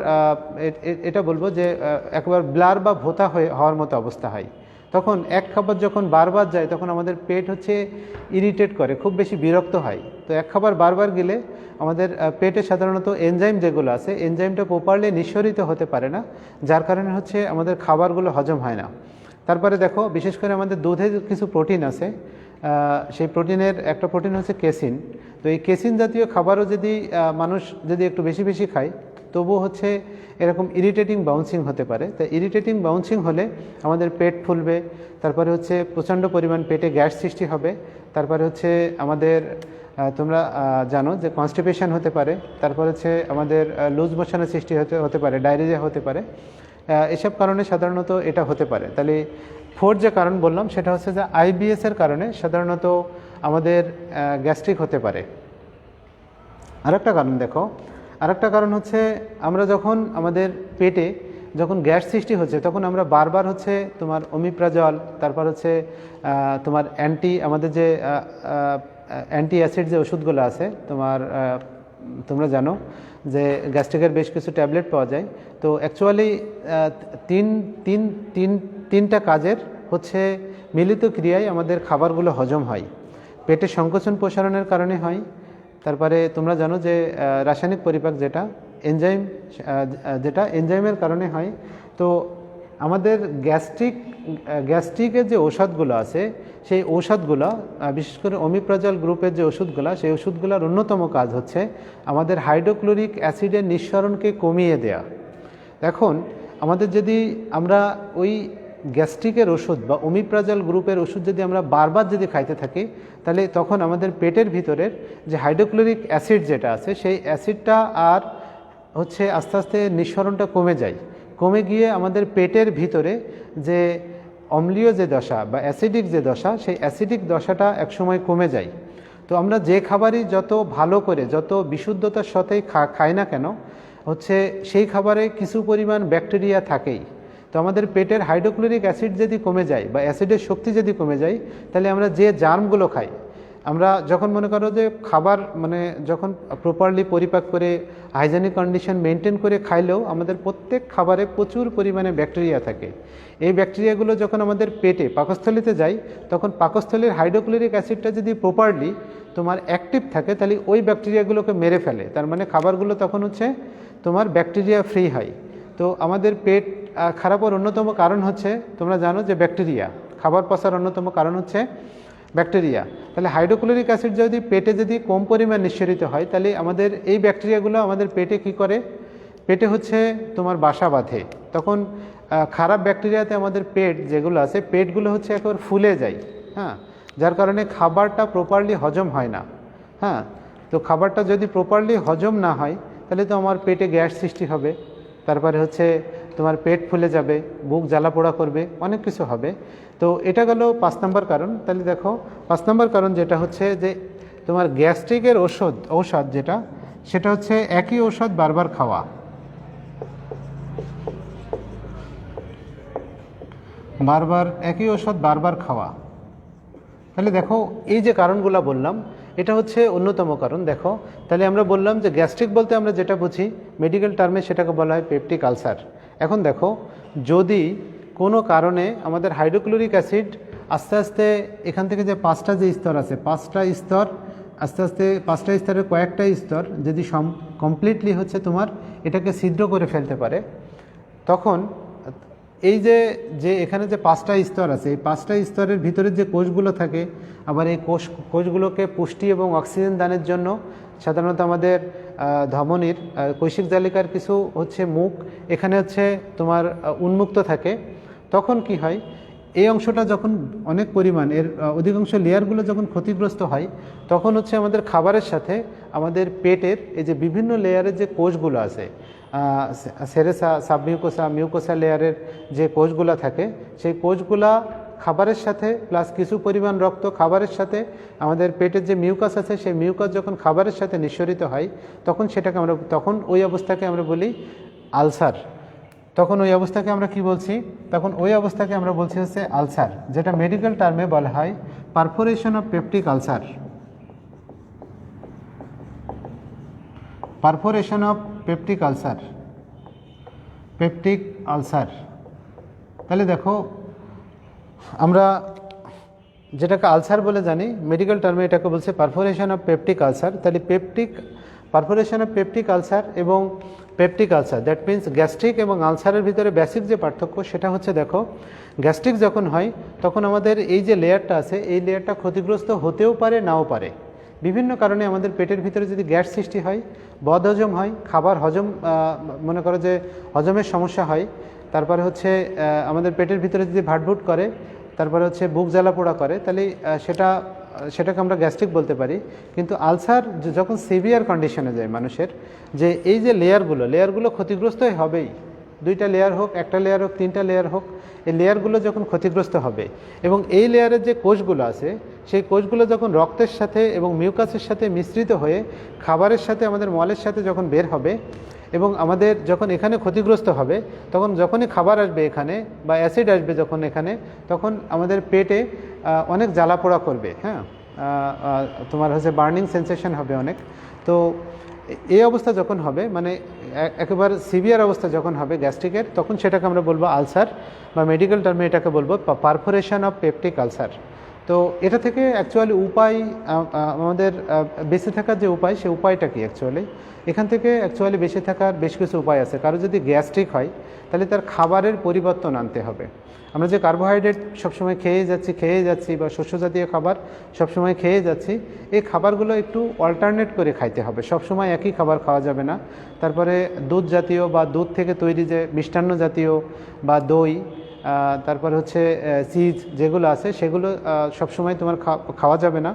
এটা বলবো যে একেবারে ব্লার বা ভোতা হওয়ার মতো অবস্থা হয়। তখন এক খাবার যখন বারবার যায় তখন আমাদের পেট হচ্ছে ইরিটেট করে, খুব বেশি বিরক্ত হয়। তো এক খাবার বারবার গেলে আমাদের পেটে সাধারণত এনজাইম যেগুলো আছে এনজাইমটা প্রপারলি নিঃসরিত হতে পারে না, যার কারণে হচ্ছে আমাদের খাবারগুলো হজম হয় না। তারপরে দেখো বিশেষ করে আমাদের দুধে কিছু প্রোটিন আছে, সেই প্রোটিনের একটা প্রোটিন হচ্ছে কেসিন। তো এই কেসিন জাতীয় খাবারও যদি মানুষ যদি একটু বেশি বেশি খায় তবুও হচ্ছে এরকম ইরিটেটিং বাউন্সিং হতে পারে। তাই ইরিটেটিং বাউন্সিং হলে আমাদের পেট ফুলবে, তারপরে হচ্ছে প্রচণ্ড পরিমাণ পেটে গ্যাস সৃষ্টি হবে, তারপরে হচ্ছে আমাদের তোমরা জানো যে কনস্টিপেশন হতে পারে, তারপর হচ্ছে আমাদের লুজ মোশনের সৃষ্টি হতে পারে, ডায়রিয়া হতে পারে। এসব কারণে সাধারণত এটা হতে পারে। তাহলে ফোর্থ যে কারণ বললাম সেটা হচ্ছে যে আইবিএসের কারণে সাধারণত আমাদের গ্যাস্ট্রিক হতে পারে। আরেকটা কারণ দেখো, আরেকটা কারণ হচ্ছে আমরা যখন আমাদের পেটে যখন গ্যাস সৃষ্টি হচ্ছে তখন আমরা বারবার হচ্ছে তোমার ওমিপ্রাজল, তারপর হচ্ছে তোমার আমাদের যে অ্যান্টি অ্যাসিড যে ওষুধগুলো আছে তোমরা জানো যে গ্যাস্ট্রিকের বেশ কিছু ট্যাবলেট পাওয়া যায়। তো অ্যাকচুয়ালি তিনটা কাজের হচ্ছে মিলিত ক্রিয়ায় আমাদের খাবারগুলো হজম হয়। পেটে সংকোচন প্রসারণের কারণে হয়, তারপরে তোমরা জানো যে রাসায়নিক পরিপাক যেটা এনজাইমের কারণে হয়। তো আমাদের গ্যাস্ট্রিকের যে ঔষধগুলো আছে সেই ঔষধগুলো বিশেষ করে ওমিপ্রাজল গ্রুপের যে ওষুধগুলো সেই ওষুধগুলোর অন্যতম কাজ হচ্ছে আমাদের হাইড্রোক্লোরিক অ্যাসিডের নিঃসরণকে কমিয়ে দেয়া। এখন আমাদের যদি আমরা ওই গ্যাস্ট্রিকের ওষুধ বা ওমিপ্রাজল গ্রুপের ওষুধ যদি আমরা বারবার যদি খাইতে থাকি তাহলে তখন আমাদের পেটের ভিতরের যে হাইড্রোক্লোরিক অ্যাসিড যেটা আছে সেই অ্যাসিডটা আর হচ্ছে আস্তে আস্তে নিঃসরণটা কমে যায়, কমে গিয়ে আমাদের পেটের ভিতরে যে অম্লীয় যে দশা বা অ্যাসিডিক যে দশা সেই অ্যাসিডিক দশাটা একসময় কমে যায়। তো আমরা যে খাবারই যত ভালো করে যত বিশুদ্ধতার সাথেই খাই না কেন হচ্ছে সেই খাবারে কিছু পরিমাণ ব্যাকটেরিয়া থাকেই। তো আমাদের পেটের হাইড্রোক্লোরিক অ্যাসিড যদি কমে যায় বা অ্যাসিডের শক্তি যদি কমে যায় তাহলে আমরা যে জার্মগুলো খাই, আমরা যখন মনে করো যে খাবার মানে যখন প্রপারলি পরিপাক করে হাইজেনিক কন্ডিশন মেনটেন করে খাইলেও আমাদের প্রত্যেক খাবারে প্রচুর পরিমাণে ব্যাকটেরিয়া থাকে। এই ব্যাকটেরিয়াগুলো যখন আমাদের পেটে পাকস্থলীতে যায় তখন পাকস্থলীর হাইড্রোক্লোরিক অ্যাসিডটা যদি প্রপারলি তোমার অ্যাক্টিভ থাকে তাহলে ওই ব্যাকটেরিয়াগুলোকে মেরে ফেলে, তার মানে খাবারগুলো তখন হচ্ছে তোমার ব্যাকটেরিয়া ফ্রি হয়। তো আমাদের পেট খারাপের অন্যতম কারণ হচ্ছে তোমরা জানো যে ব্যাকটেরিয়া, খাবার পচার অন্যতম কারণ হচ্ছে ব্যাকটেরিয়া। তাহলে হাইড্রোক্লোরিক অ্যাসিড যদি পেটে যদি কম পরিমাণ নিঃসরিত হয় তাহলে আমাদের এই ব্যাকটেরিয়াগুলো আমাদের পেটে কি করে, পেটে হচ্ছে তোমার বাসা বাঁধে, তখন খারাপ ব্যাকটেরিয়াতে আমাদের পেট যেগুলো আছে পেটগুলো হচ্ছে একেবারে ফুলে যায়, হ্যাঁ, যার কারণে খাবারটা প্রপারলি হজম হয় না। হ্যাঁ, তো খাবারটা যদি প্রপারলি হজম না হয় তাহলে তো আমার পেটে গ্যাস সৃষ্টি হবে, তারপরে হচ্ছে তোমার পেট ফুলে যাবে, বুক জ্বালা পোড়া করবে, অনেক কিছু হবে। তো এটা গেল 5 নম্বর কারণ। তাহলে দেখো 5 নম্বর কারণ যেটা হচ্ছে যে তোমার গ্যাস্ট্রিকের ঔষধ যেটা, সেটা হচ্ছে একই ঔষধ বারবার খাওয়া। একই ওষুধ বারবার খাওয়া। তাহলে দেখো এই যে কারণগুলো বললাম এটা হচ্ছে অন্যতম কারণ। দেখো তাহলে আমরা বললাম যে গ্যাস্ট্রিক বলতে আমরা যেটা বুঝি মেডিকেল টার্মে সেটাকে বলা হয় পেপটিক আলসার। এখন দেখো যদি কোনো কারণে আমাদের হাইড্রোক্লোরিক অ্যাসিড আস্তে আস্তে এখান থেকে যে 5টা যে স্তর আছে 5টা স্তর আস্তে আস্তে 5টা স্তরের কয়েকটা স্তর যদি কমপ্লিটলি হচ্ছে তোমার এটাকে ছিদ্র করে ফেলতে পারে, তখন এই যে এখানে যে 5টা স্তর আছে এই 5টা স্তরের ভিতরে যে কোষগুলো থাকে, আবার এই কোষগুলোকে পুষ্টি এবং অক্সিজেন দানের জন্য সাধারণত আমাদের ধমনীর কৈশিক জালিকার কিছু হচ্ছে মুখ এখানে হচ্ছে তোমার উন্মুক্ত থাকে। তখন কি হয়, এই অংশটা যখন অনেক পরিমাণ এর অধিকাংশ লেয়ারগুলো যখন ক্ষতিগ্রস্ত হয় তখন হচ্ছে আমাদের খাবারের সাথে আমাদের পেটের এই যে বিভিন্ন লেয়ারের যে কোষগুলো আছে সেরেসা, সাবমিউকোসা, মিউকোসা লেয়ারের যে কোষগুলো থাকে সেই কোষগুলা খাবারের সাথে প্লাস কিছু পরিমাণ রক্ত খাবারের সাথে আমাদের পেটের যে মিউকাস আছে সেই মিউকাস যখন খাবারের সাথে নিঃসরিত হয় তখন ওই অবস্থাকে আমরা বলি আলসার। তখন ওই অবস্থাকে আমরা কি বলছি, তখন ওই অবস্থাকে আমরা বলছি হচ্ছে আলসার, যেটা মেডিকেল টার্মে বলা হয় perforation of peptic ulcer. Perforation of peptic ulcer, peptic ulcer. তাহলে দেখো আমরা যেটাকে আলসার বলে জানি মেডিকেল টার্মে এটাকে বলছে পারফোরেশন অফ পেপটিক আলসার। তাহলে পারফোরেশন অফ পেপটিক আলসার এবং peptic ulcer that means gastric এবং আলসারের ভিতরে বেসিক যে পার্থক্য সেটা হচ্ছে দেখো গ্যাস্ট্রিক যখন হয় তখন আমাদের এই যে লেয়ারটা আছে এই লেয়ারটা ক্ষতিগ্রস্ত হতেও পারে নাও পারে। বিভিন্ন কারণে আমাদের পেটের ভিতরে যদি গ্যাস সৃষ্টি হয়, বদহজম হয়, খাবার হজম মনে করো যে হজমের সমস্যা হয়, তারপরে হচ্ছে আমাদের পেটের ভিতরে যদি ভাটভুট করে, তারপরে হচ্ছে বুক জ্বালা পোড়া করে, তাহলে সেটাকে আমরা গ্যাস্ট্রিক বলতে পারি। কিন্তু আলসার যখন সিভিয়ার কন্ডিশনে যায় মানুষের, যে এই যে লেয়ারগুলো ক্ষতিগ্রস্তই হবেই, 2টা লেয়ার হোক, 1টা লেয়ার হোক, 3টা লেয়ার হোক, এই লেয়ারগুলো যখন ক্ষতিগ্রস্ত হবে এবং এই লেয়ারের যে কোষগুলো আছে সেই কোষগুলো যখন রক্তের সাথে এবং মিউকাসের সাথে মিশ্রিত হয়ে খাবারের সাথে আমাদের মলের সাথে যখন বের হবে এবং আমাদের যখন এখানে ক্ষতিগ্রস্ত হবে, তখন যখনই খাবার আসবে এখানে বা অ্যাসিড আসবে যখন এখানে, তখন আমাদের পেটে অনেক জ্বালা পোড়া করবে। হ্যাঁ, তোমার হচ্ছে বার্নিং সেন্সেশন হবে অনেক। তো এই অবস্থা যখন হবে মানে একেবারে সিভিয়ার অবস্থা যখন হবে গ্যাস্ট্রিকের, তখন সেটাকে আমরা বলবো আলসার বা মেডিকেল টার্মে এটাকে বলবো পারফোরেশন অফ পেপটিক আলসার। তো এটা থেকে অ্যাকচুয়ালি উপায় আমাদের বেঁচে থাকার যে উপায় সেই উপায়টা কি অ্যাকচুয়ালি, এখান থেকে অ্যাকচুয়ালি বেঁচে থাকার বেশ কিছু উপায় আছে। কারো যদি গ্যাস্ট্রিক হয় তাহলে তার খাবারের পরিবর্তন আনতে হবে। আমরা যে কার্বোহাইড্রেট সবসময় খেয়ে যাচ্ছি বা শস্য জাতীয় খাবার সবসময় খেয়ে যাচ্ছি, এই খাবারগুলো একটু অল্টারনেট করে খাইতে হবে, সবসময় একই খাবার খাওয়া যাবে না। তারপরে দুধ জাতীয় বা দুধ থেকে তৈরি যে মিষ্টান্ন জাতীয় বা দই, তারপর হচ্ছে চিজ যেগুলো আছে সেগুলো সবসময় তোমার খাওয়া যাবে না,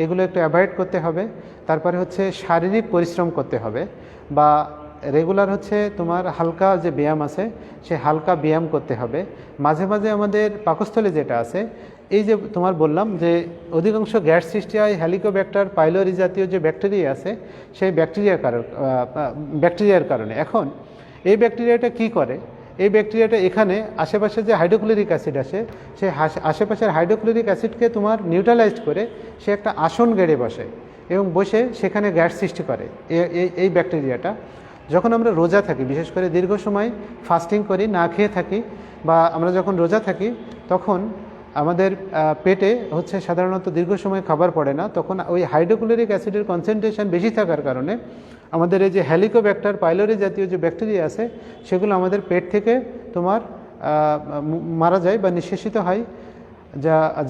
এগুলো একটু অ্যাভয়েড করতে হবে। তারপরে হচ্ছে শারীরিক পরিশ্রম করতে হবে বা রেগুলার হচ্ছে তোমার হালকা যে ব্যায়াম আছে সে হালকা ব্যায়াম করতে হবে। মাঝে মাঝে আমাদের পাকস্থলী যেটা আছে, এই যে তোমার বললাম যে অধিকাংশ গ্যাস সৃষ্টি হয় হেলিকোব্যাক্টার পাইলোরি জাতীয় যে ব্যাকটেরিয়া আছে সেই ব্যাকটেরিয়ার কারণে। এখন এই ব্যাকটেরিয়াটা কি করে, এই ব্যাকটেরিয়াটা এখানে আশেপাশে যে হাইড্রোক্লোরিক অ্যাসিড আসে সেই আশেপাশের হাইড্রোক্লোরিক অ্যাসিডকে তোমার নিউট্রালাইজড করে সে একটা আসন গেড়ে বসে এবং বসে সেখানে গ্যাস সৃষ্টি করে। এই ব্যাকটেরিয়াটা যখন আমরা রোজা থাকি, বিশেষ করে দীর্ঘ সময় ফাস্টিং করি, না খেয়ে থাকি, বা আমরা যখন রোজা থাকি তখন আমাদের পেটে হচ্ছে সাধারণত দীর্ঘ সময় খাবার পড়ে না, তখন ওই হাইড্রোক্লোরিক অ্যাসিডের কনসেন্ট্রেশন বেশি থাকার কারণে আমাদের এই যে হেলিকোব্যাক্টার পাইলোরি জাতীয় যে ব্যাকটেরিয়া আছে সেগুলো আমাদের পেট থেকে তোমার মারা যায় বা নিঃশেষিত হয়,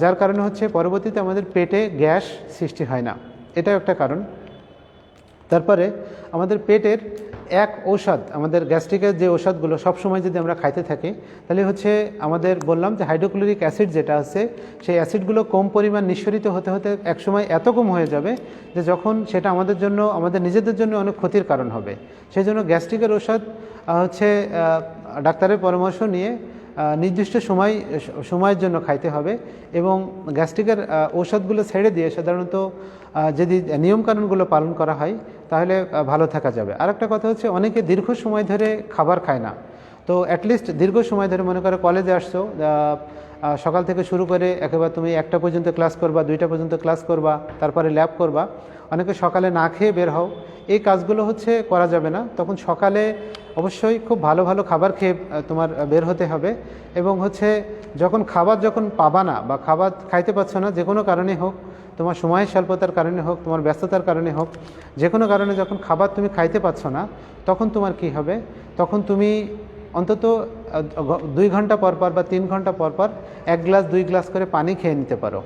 যার কারণে হচ্ছে পরবর্তীতে আমাদের পেটে গ্যাস সৃষ্টি হয় না। এটাও একটা কারণ। তারপরে আমাদের পেটের এক ঔষধ আমাদের গ্যাস্ট্রিকের যে ঔষধগুলো সবসময় যদি আমরা খাইতে থাকি, তাহলে হচ্ছে আমাদের বললাম যে হাইড্রোক্লোরিক অ্যাসিড যেটা আছে সেই অ্যাসিডগুলো কম পরিমাণ নিঃসরিত হতে হতে একসময় এত কম হয়ে যাবে যে যখন সেটা আমাদের জন্য, আমাদের নিজেদের জন্য অনেক ক্ষতির কারণ হবে। সেই জন্য গ্যাস্ট্রিকের ঔষধ হচ্ছে ডাক্তারের পরামর্শ নিয়ে নির্দিষ্ট সময়ের জন্য খাইতে হবে এবং গ্যাস্ট্রিকের ঔষধগুলো ছেড়ে দিয়ে সাধারণত যদি নিয়মকানুনগুলো পালন করা হয় তাহলে ভালো থাকা যাবে। আরেকটা কথা হচ্ছে অনেকে দীর্ঘ সময় ধরে খাবার খায় না, তো অ্যাটলিস্ট দীর্ঘ সময় ধরে মনে করো কলেজে আসছো, সকাল থেকে শুরু করে একেবারে তুমি 1টা পর্যন্ত ক্লাস করবা, 2টা পর্যন্ত ক্লাস করবা, তারপরে ল্যাব করবা, অনেকে সকালে না খেয়ে বের হও, এই কাজগুলো হচ্ছে করা যাবে না। তখন সকালে অবশ্যই খুব ভালো ভালো খাবার খেয়ে তোমার বের হতে হবে এবং হচ্ছে যখন পাবা না বা খাবার খাইতে পারছো না, যে কোনো কারণে হোক, তোমার সময়ের স্বল্পতার কারণে হোক, তোমার ব্যস্ততার কারণে হোক, যে কোনো কারণে যখন খাবার তুমি খাইতে পারছো না, তখন তোমার কি হবে, তখন তুমি অন্তত 2 ঘন্টা পর পর বা 3 ঘন্টা পর পর 1 গ্লাস 2 গ্লাস করে পানি খেয়ে নিতে পারো।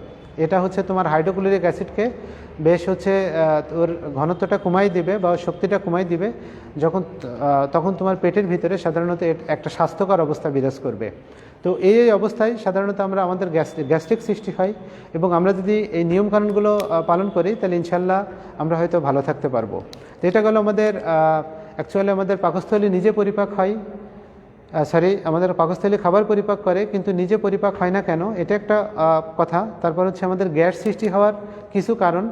এটা হচ্ছে তোমার হাইড্রোক্লোরিক অ্যাসিডকে বেশ হচ্ছে ওর ঘনত্বটা কমাই দিবে বা শক্তিটা কমাই দিবে, তখন তোমার পেটের ভিতরে সাধারণত একটা স্বাস্থ্যকর অবস্থা বিরাজ করবে। তো এই অবস্থায় সাধারণত আমাদের গ্যাস্ট্রিক সৃষ্টি হয় এবং আমরা যদি এই নিয়মকানুনগুলো পালন করি তাহলে ইনশাল্লাহ আমরা হয়তো ভালো থাকতে পারবো। তো এটা গেল আমাদের অ্যাকচুয়ালি আমাদের পাকস্থলী নিজে পরিপাক হয়, আমাদের পাকস্থলী খাবার পরিপাক করে কিন্তু নিজে পরিপাক হয় না কেন, এটা একটা কথা। তারপর হচ্ছে আমাদের গ্যাস সৃষ্টি হওয়ার কিছু কারণ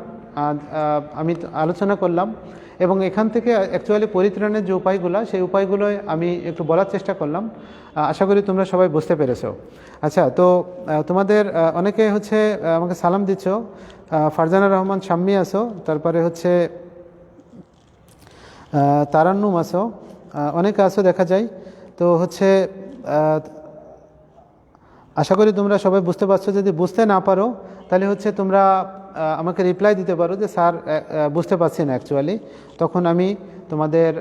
আমি আলোচনা করলাম এবং এখান থেকে অ্যাকচুয়ালি পরিত্রাণের যে উপায়গুলো, সেই উপায়গুলো আমি একটু বলার চেষ্টা করলাম। আশা করি তোমরা সবাই বুঝতে পেরেছো। আচ্ছা, তো তোমাদের অনেকে হচ্ছে আমাকে সালাম দিচ্ছ, ফারজানা রহমান শাম্মী আছো, তারপরে হচ্ছে তারান্নুম আছো, অনেকে আছো দেখা যায়। তো হচ্ছে আশা করি তোমরা সবাই বুঝতে পারছো। যদি বুঝতে না পারো তাহলে হচ্ছে তোমরা আমাকে রিপ্লাই দিতে পারো যে স্যার বুঝতে পারছি না অ্যাকচুয়ালি, তখন আমি তোমাদের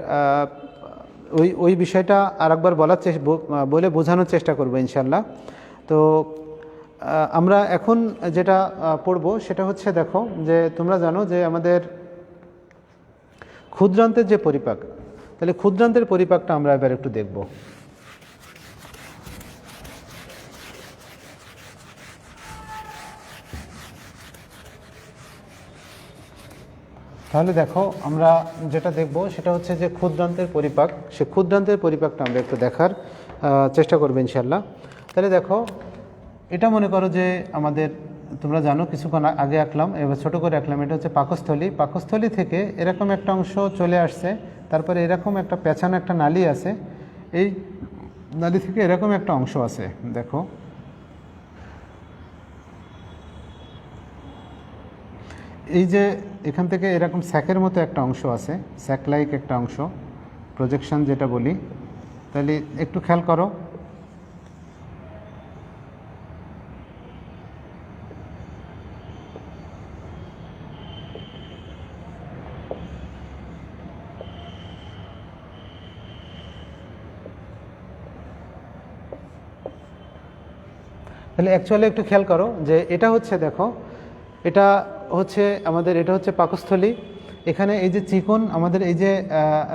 ওই বিষয়টা আরেকবার বলে বোঝানোর চেষ্টা করবো ইনশাল্লাহ। তো আমরা এখন যেটা পড়ব সেটা হচ্ছে, দেখো যে তোমরা জানো যে আমাদের ক্ষুদ্রান্তের যে পরিপাক, তাহলে ক্ষুদ্রান্তের পরিপাকটা আমরা এবার একটু দেখব। তাহলে দেখো আমরা যেটা দেখব সেটা হচ্ছে যে ক্ষুদ্রান্তের পরিপাক, সে ক্ষুদ্রান্তের পরিপাকটা আমরা একটু দেখার চেষ্টা করবো ইনশাল্লাহ। তাহলে দেখো, এটা মনে করো যে আমাদের, তোমরা জানো কিছুক্ষণ আগে আঁকলাম, এবার ছোটো করে আঁকলাম, এটা হচ্ছে পাকস্থলী। পাকস্থলী থেকে এরকম একটা অংশ চলে আসছে, তারপরে এরকম একটা পেঁচানো একটা নালী আছে, এই নালী থেকে এরকম একটা অংশ আছে, দেখো এই যে এখান থেকে এরকম স্যাকের মতো একটা অংশ আছে, স্যাক লাইক একটা অংশ, প্রজেকশন যেটা বলি। তাহলে একটু খেয়াল করো, তাহলে অ্যাকচুয়ালি একটু খেয়াল করো যে এটা হচ্ছে, দেখো এটা হচ্ছে আমাদের, এটা হচ্ছে পাকস্থলী। এখানে এই যে চিকন আমাদের এই যে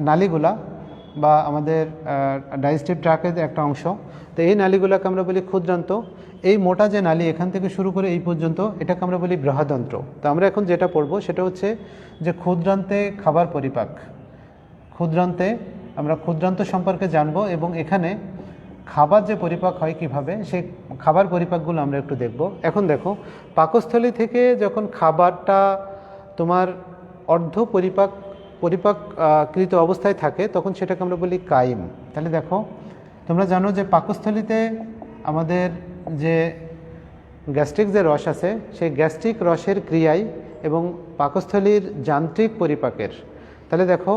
নালীগুলা বা আমাদের ডাইজেস্টিভ ট্র্যাকের একটা অংশ, তো এই নালীগুলোকে আমরা বলি ক্ষুদ্রান্ত। এই মোটা যে নালী এখান থেকে শুরু করে এই পর্যন্ত, এটাকে আমরা বলি বৃহদন্ত্র। তো আমরা এখন যেটা পড়বো সেটা হচ্ছে যে ক্ষুদ্রান্তে খাবার পরিপাক। ক্ষুদ্রান্তে আমরা ক্ষুদ্রান্ত সম্পর্কে জানবো এবং এখানে খাবার যে পরিপাক হয় কিভাবে, সেই খাবার পরিপাকগুলো আমরা একটু দেখব। এখন দেখো, পাকস্থলী থেকে যখন খাবারটা তোমার অর্ধ পরিপাককৃত অবস্থায় থাকে তখন সেটাকে আমরা বলি কাইম। তাহলে দেখো, তোমরা জানো যে পাকস্থলীতে আমাদের যে গ্যাস্ট্রিক যে রস আছে, সেই গ্যাস্ট্রিক রসের ক্রিয়ায় এবং পাকস্থলীর যান্ত্রিক পরিপাকের, তাহলে দেখো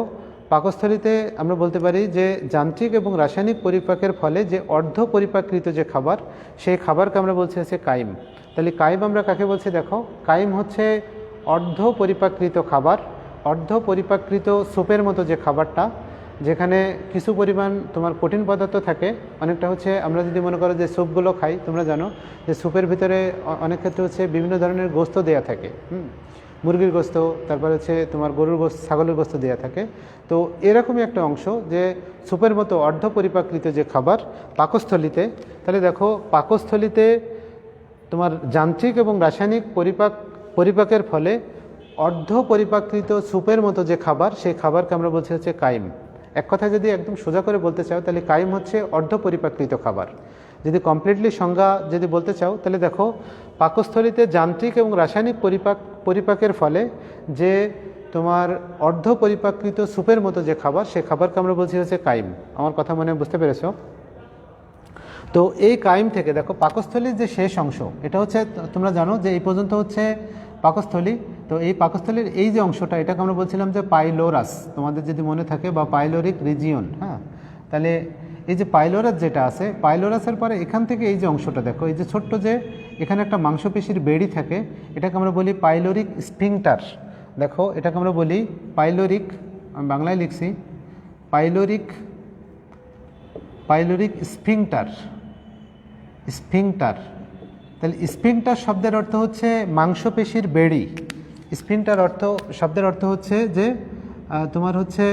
পাকস্থলীতে আমরা বলতে পারি যে যান্ত্রিক এবং রাসায়নিক পরিপাকের ফলে যে অর্ধ পরিপাকৃত যে খাবার, সেই খাবারকে আমরা বলছি হচ্ছে কাইম। তাহলে কাইম আমরা কাকে বলছি, দেখো কাইম হচ্ছে অর্ধ পরিপাকৃত খাবার, অর্ধ পরিপাকৃত স্যুপের মতো যে খাবারটা, যেখানে কিছু পরিমাণ তোমার প্রোটিন পদার্থ থাকে। অনেকটা হচ্ছে আমরা যদি মনে করো যে স্যুপগুলো খাই, তোমরা জানো যে স্যুপের ভিতরে অনেক ক্ষেত্রে হচ্ছে বিভিন্ন ধরনের গোস্ত দেয়া থাকে। মুরগির গোস্ত, তারপর হচ্ছে তোমার গরুর গোস্ত, ছাগলের গোস্ত দেওয়া থাকে। তো এরকমই একটা অংশ যে সুপের মতো অর্ধ পরিপাকৃত যে খাবার পাকস্থলিতে, তাহলে দেখো পাকস্থলিতে তোমার যান্ত্রিক এবং রাসায়নিক পরিপাকের ফলে অর্ধ পরিপাকৃত সুপের মতো যে খাবার, সেই খাবারকে আমরা বলছি হচ্ছে কাইম। এক কথায় যদি একদম সোজা করে বলতে চাও তাহলে কাইম হচ্ছে অর্ধ পরিপাকৃত খাবার। যদি কমপ্লিটলি সংজ্ঞা যদি বলতে চাও তাহলে দেখো পাকস্থলিতে যান্ত্রিক এবং রাসায়নিক পরিপাকের ফলে যে তোমার অর্ধ পরিপাকৃত সুপের মতো যে খাবার, সেই খাবারকে আমরা বলছি হচ্ছে কাইম। আমার কথা মনে বুঝতে পেরেছো? তো এই কাইম থেকে দেখো পাকস্থলীর যে শেষ অংশ, এটা হচ্ছে তোমরা জানো যে এই পর্যন্ত হচ্ছে পাকস্থলী। তো এই পাকস্থলীর এই যে অংশটা, এটাকে আমরা বলছিলাম যে পাইলোরাস, তোমাদের যদি মনে থাকে, বা পাইলোরিক রিজিয়ন। হ্যাঁ, তাহলে এই যে পাইলোরাস যেটা আছে, পাইলোরাসের পরে এখান থেকে এই যে অংশটা দেখো, এই যে ছোট্ট যে এখানে একটা মাংসপেশির বেড়ি থাকে, এটাকে আমরা বলি পাইলোরিক স্ফিংটার। দেখো এটাকে আমরা বলি পাইলোরিক, আমি বাংলায় লিখছি পাইলোরিক স্ফিংটার। তাহলে স্ফিংটার শব্দের অর্থ হচ্ছে মাংসপেশির বেড়ি। স্ফিংটার শব্দের অর্থ হচ্ছে যে তোমার হচ্ছে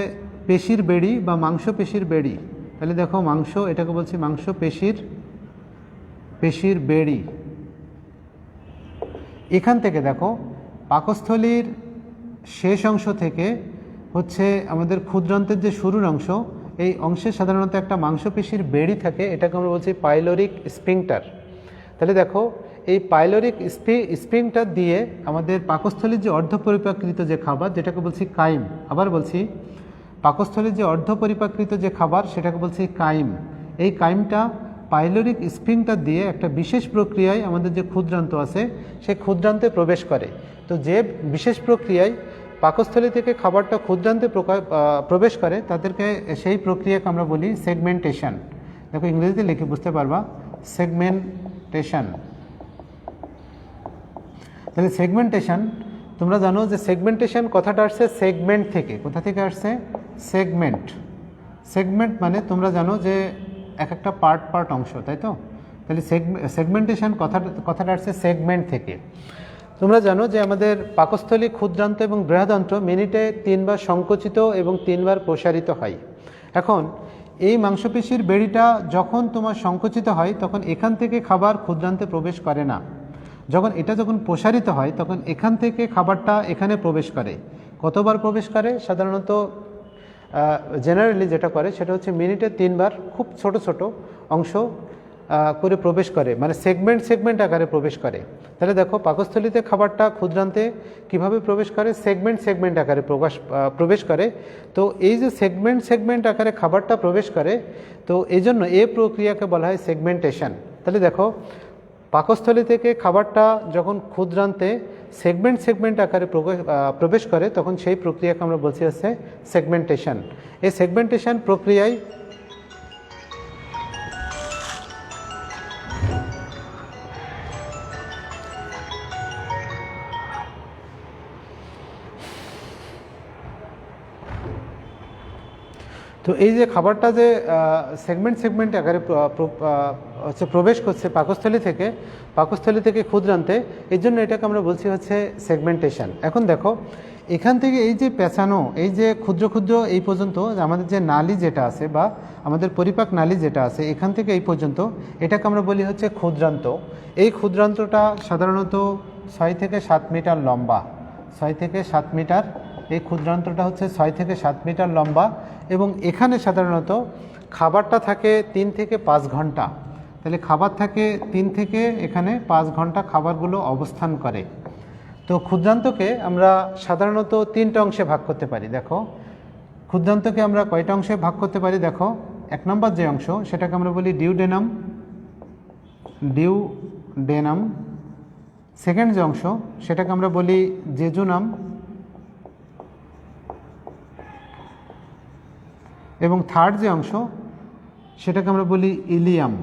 পেশির বেড়ি বা মাংসপেশির বেড়ি। তাহলে দেখো মাংস, এটাকে বলছি পেশির বেড়ি। এখান থেকে দেখো পাকস্থলীর শেষ অংশ থেকে হচ্ছে আমাদের ক্ষুদ্রান্তের যে শুরুর অংশ, এই অংশে সাধারণত একটা মাংসপেশির বেড়ি থাকে, এটাকে আমরা বলছি পাইলোরিক স্ফিংটার। তাহলে দেখো এই পাইলোরিক স্ফিংটার দিয়ে আমাদের পাকস্থলীর যে অর্ধ পরিপাকৃত যে খাবার, যেটাকে বলছি কাইম, আবার বলছি পাকস্থলীর যে অর্ধ পরিপাকৃত যে খাবার, সেটাকে বলছি কাইম। এই কাইমটা পাইলোরিক স্ফিংটার দিয়ে একটা বিশেষ প্রক্রিয়ায় আমাদের যে ক্ষুদ্রান্ত আছে, সেই ক্ষুদ্রান্তে প্রবেশ করে। তো যে বিশেষ প্রক্রিয়ায় পাকস্থলী থেকে খাবারটা ক্ষুদ্রান্তে প্রবেশ করে, তাদেরকে সেই প্রক্রিয়াকে আমরা বলি সেগমেন্টেশন। দেখো ইংরেজিতে লিখে বুঝতে পারবা, সেগমেন্টেশন। তাহলে সেগমেন্টেশন, তোমরা জানো যে সেগমেন্টেশন কথাটা আসছে সেগমেন্ট থেকে। কোথা থেকে আসছে? সেগমেন্ট মানে তোমরা জানো যে এক একটা পার্ট অংশ, তাই তো? তাহলে সেগমেন্টেশন কথাটা আসছে সেগমেন্ট থেকে। তোমরা জানো যে আমাদের পাকস্থলী, ক্ষুদ্রান্ত এবং বৃহদান্ত্র মিনিটে 3 বার সংকুচিত এবং 3 বার প্রসারিত হয়। এখন এই মাংসপেশির বেড়িটা যখন তোমার সংকুচিত হয়, তখন এখান থেকে খাবার ক্ষুদ্রান্তে প্রবেশ করে না। যখন প্রসারিত হয়, তখন এখান থেকে খাবারটা এখানে প্রবেশ করে। কতবার প্রবেশ করে? সাধারণত জেনারেলি যেটা করে সেটা হচ্ছে মিনিটে 3 বার খুব ছোট ছোট অংশ করে প্রবেশ করে, মানে সেগমেন্ট আকারে প্রবেশ করে। তাহলে দেখো পাকস্থলীতে খাবারটা ক্ষুদ্রান্তে কিভাবে প্রবেশ করে? সেগমেন্ট আকারে প্রবেশ করে। তো এই যে সেগমেন্ট আকারে খাবারটা প্রবেশ করে, তো এই জন্য এই প্রক্রিয়াকে বলা হয় সেগমেন্টেশন। তাহলে দেখো পাকস্থলী থেকে খাবারটা যখন ক্ষুদ্রান্তে সেগমেন্ট আকারে প্রবেশ করে, তখন সেই প্রক্রিয়াকে আমরা বলছি হচ্ছে সেগমেন্টেশন। এই সেগমেন্টেশন প্রক্রিয়ায় তো এই যে খাবারটা যে সেগমেন্ট আকারে হচ্ছে প্রবেশ করছে পাকস্থলী থেকে ক্ষুদ্রান্তে, এর জন্য এটাকে আমরা বলছি হচ্ছে সেগমেন্টেশন। এখন দেখো এখান থেকে এই যে পেঁচানো, এই যে ক্ষুদ্র এই পর্যন্ত আমাদের যে নালী যেটা আছে বা আমাদের পরিপাক নালী যেটা আছে, এখান থেকে এই পর্যন্ত, এটাকে আমরা বলি হচ্ছে ক্ষুদ্রান্ত। এই ক্ষুদ্রান্তটা সাধারণত 6 থেকে 7 মিটার লম্বা। 6 থেকে 7 মিটার, এই ক্ষুদ্রান্তটা হচ্ছে 6 থেকে 7 মিটার লম্বা। এবং এখানে সাধারণত খাবারটা থাকে 3 থেকে 5 ঘন্টা। তাহলে খাবার থাকে 3 থেকে এখানে 5 ঘন্টা খাবারগুলো অবস্থান করে। তো ক্ষুদ্রান্তকে আমরা সাধারণত 3টা অংশে ভাগ করতে পারি। দেখো ক্ষুদ্রান্তকে আমরা কয়টা অংশে ভাগ করতে পারি? দেখো 1 নম্বর যে অংশ, সেটাকে আমরা বলি ডিউডেনাম। সেকেন্ড যে অংশ, সেটাকে আমরা বলি জেজুনাম। এবং থার্ড যে অংশ, সেটাকে আমরা বলি ইলিয়াম।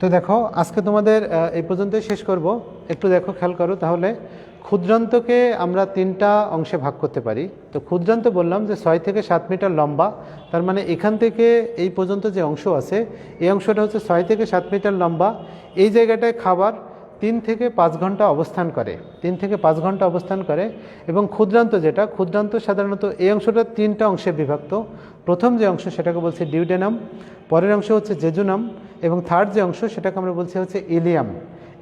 তো দেখো আজকে তোমাদের এই পর্যন্তই শেষ করব। একটু দেখো, খেয়াল করো তাহলে। ক্ষুদ্রান্তকে আমরা 3টা অংশে ভাগ করতে পারি। তো ক্ষুদ্রান্ত বললাম যে 6 থেকে 7 মিটার লম্বা, তার মানে এখান থেকে এই পর্যন্ত যে অংশ আছে, এই অংশটা হচ্ছে 6 থেকে 7 মিটার লম্বা। এই জায়গাটায় খাবার 3 থেকে 5 ঘন্টা অবস্থান করে, 3 থেকে 5 ঘন্টা অবস্থান করে। এবং ক্ষুদ্রান্ত যেটা, ক্ষুদ্রান্ত সাধারণত এই অংশটা 3টা অংশে বিভক্ত। প্রথম যে অংশ সেটাকে বলছে ডিউডেনাম, পরের অংশ হচ্ছে জেজুনাম, এবং থার্ড যে অংশ সেটাকে আমরা বলছি হচ্ছে ইলিয়াম।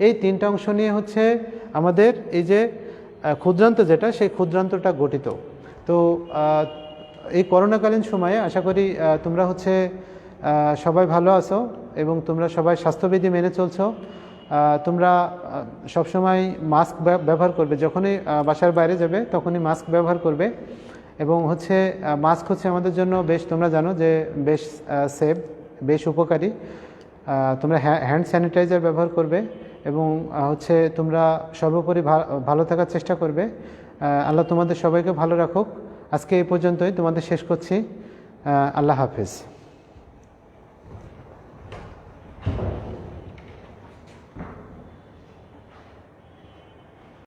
এই 3টা অংশ নিয়ে হচ্ছে আমাদের এই যে ক্ষুদ্রান্ত যেটা, সেই ক্ষুদ্রান্তটা গঠিত। তো এই করোনাকালীন সময়ে আশা করি তোমরা হচ্ছে সবাই ভালো আছো এবং তোমরা সবাই স্বাস্থ্যবিধি মেনে চলছো। তোমরা সবসময় মাস্ক ব্যবহার করবে, যখনই বাসার বাইরে যাবে তখনই মাস্ক ব্যবহার করবে। এবং হচ্ছে মাস্ক হচ্ছে আমাদের জন্য বেশ, তোমরা জানো যে বেশ সেফ, বেশ উপকারী। তোমরা হ্যান্ড স্যানিটাইজার ব্যবহার করবে এবং হচ্ছে তোমরা সর্বোপরি ভালো থাকার চেষ্টা করবে। আল্লাহ তোমাদের সবাইকে ভালো রাখুক। আজকে এই পর্যন্তই তোমাদের শেষ করছি। আল্লাহ হাফেজ।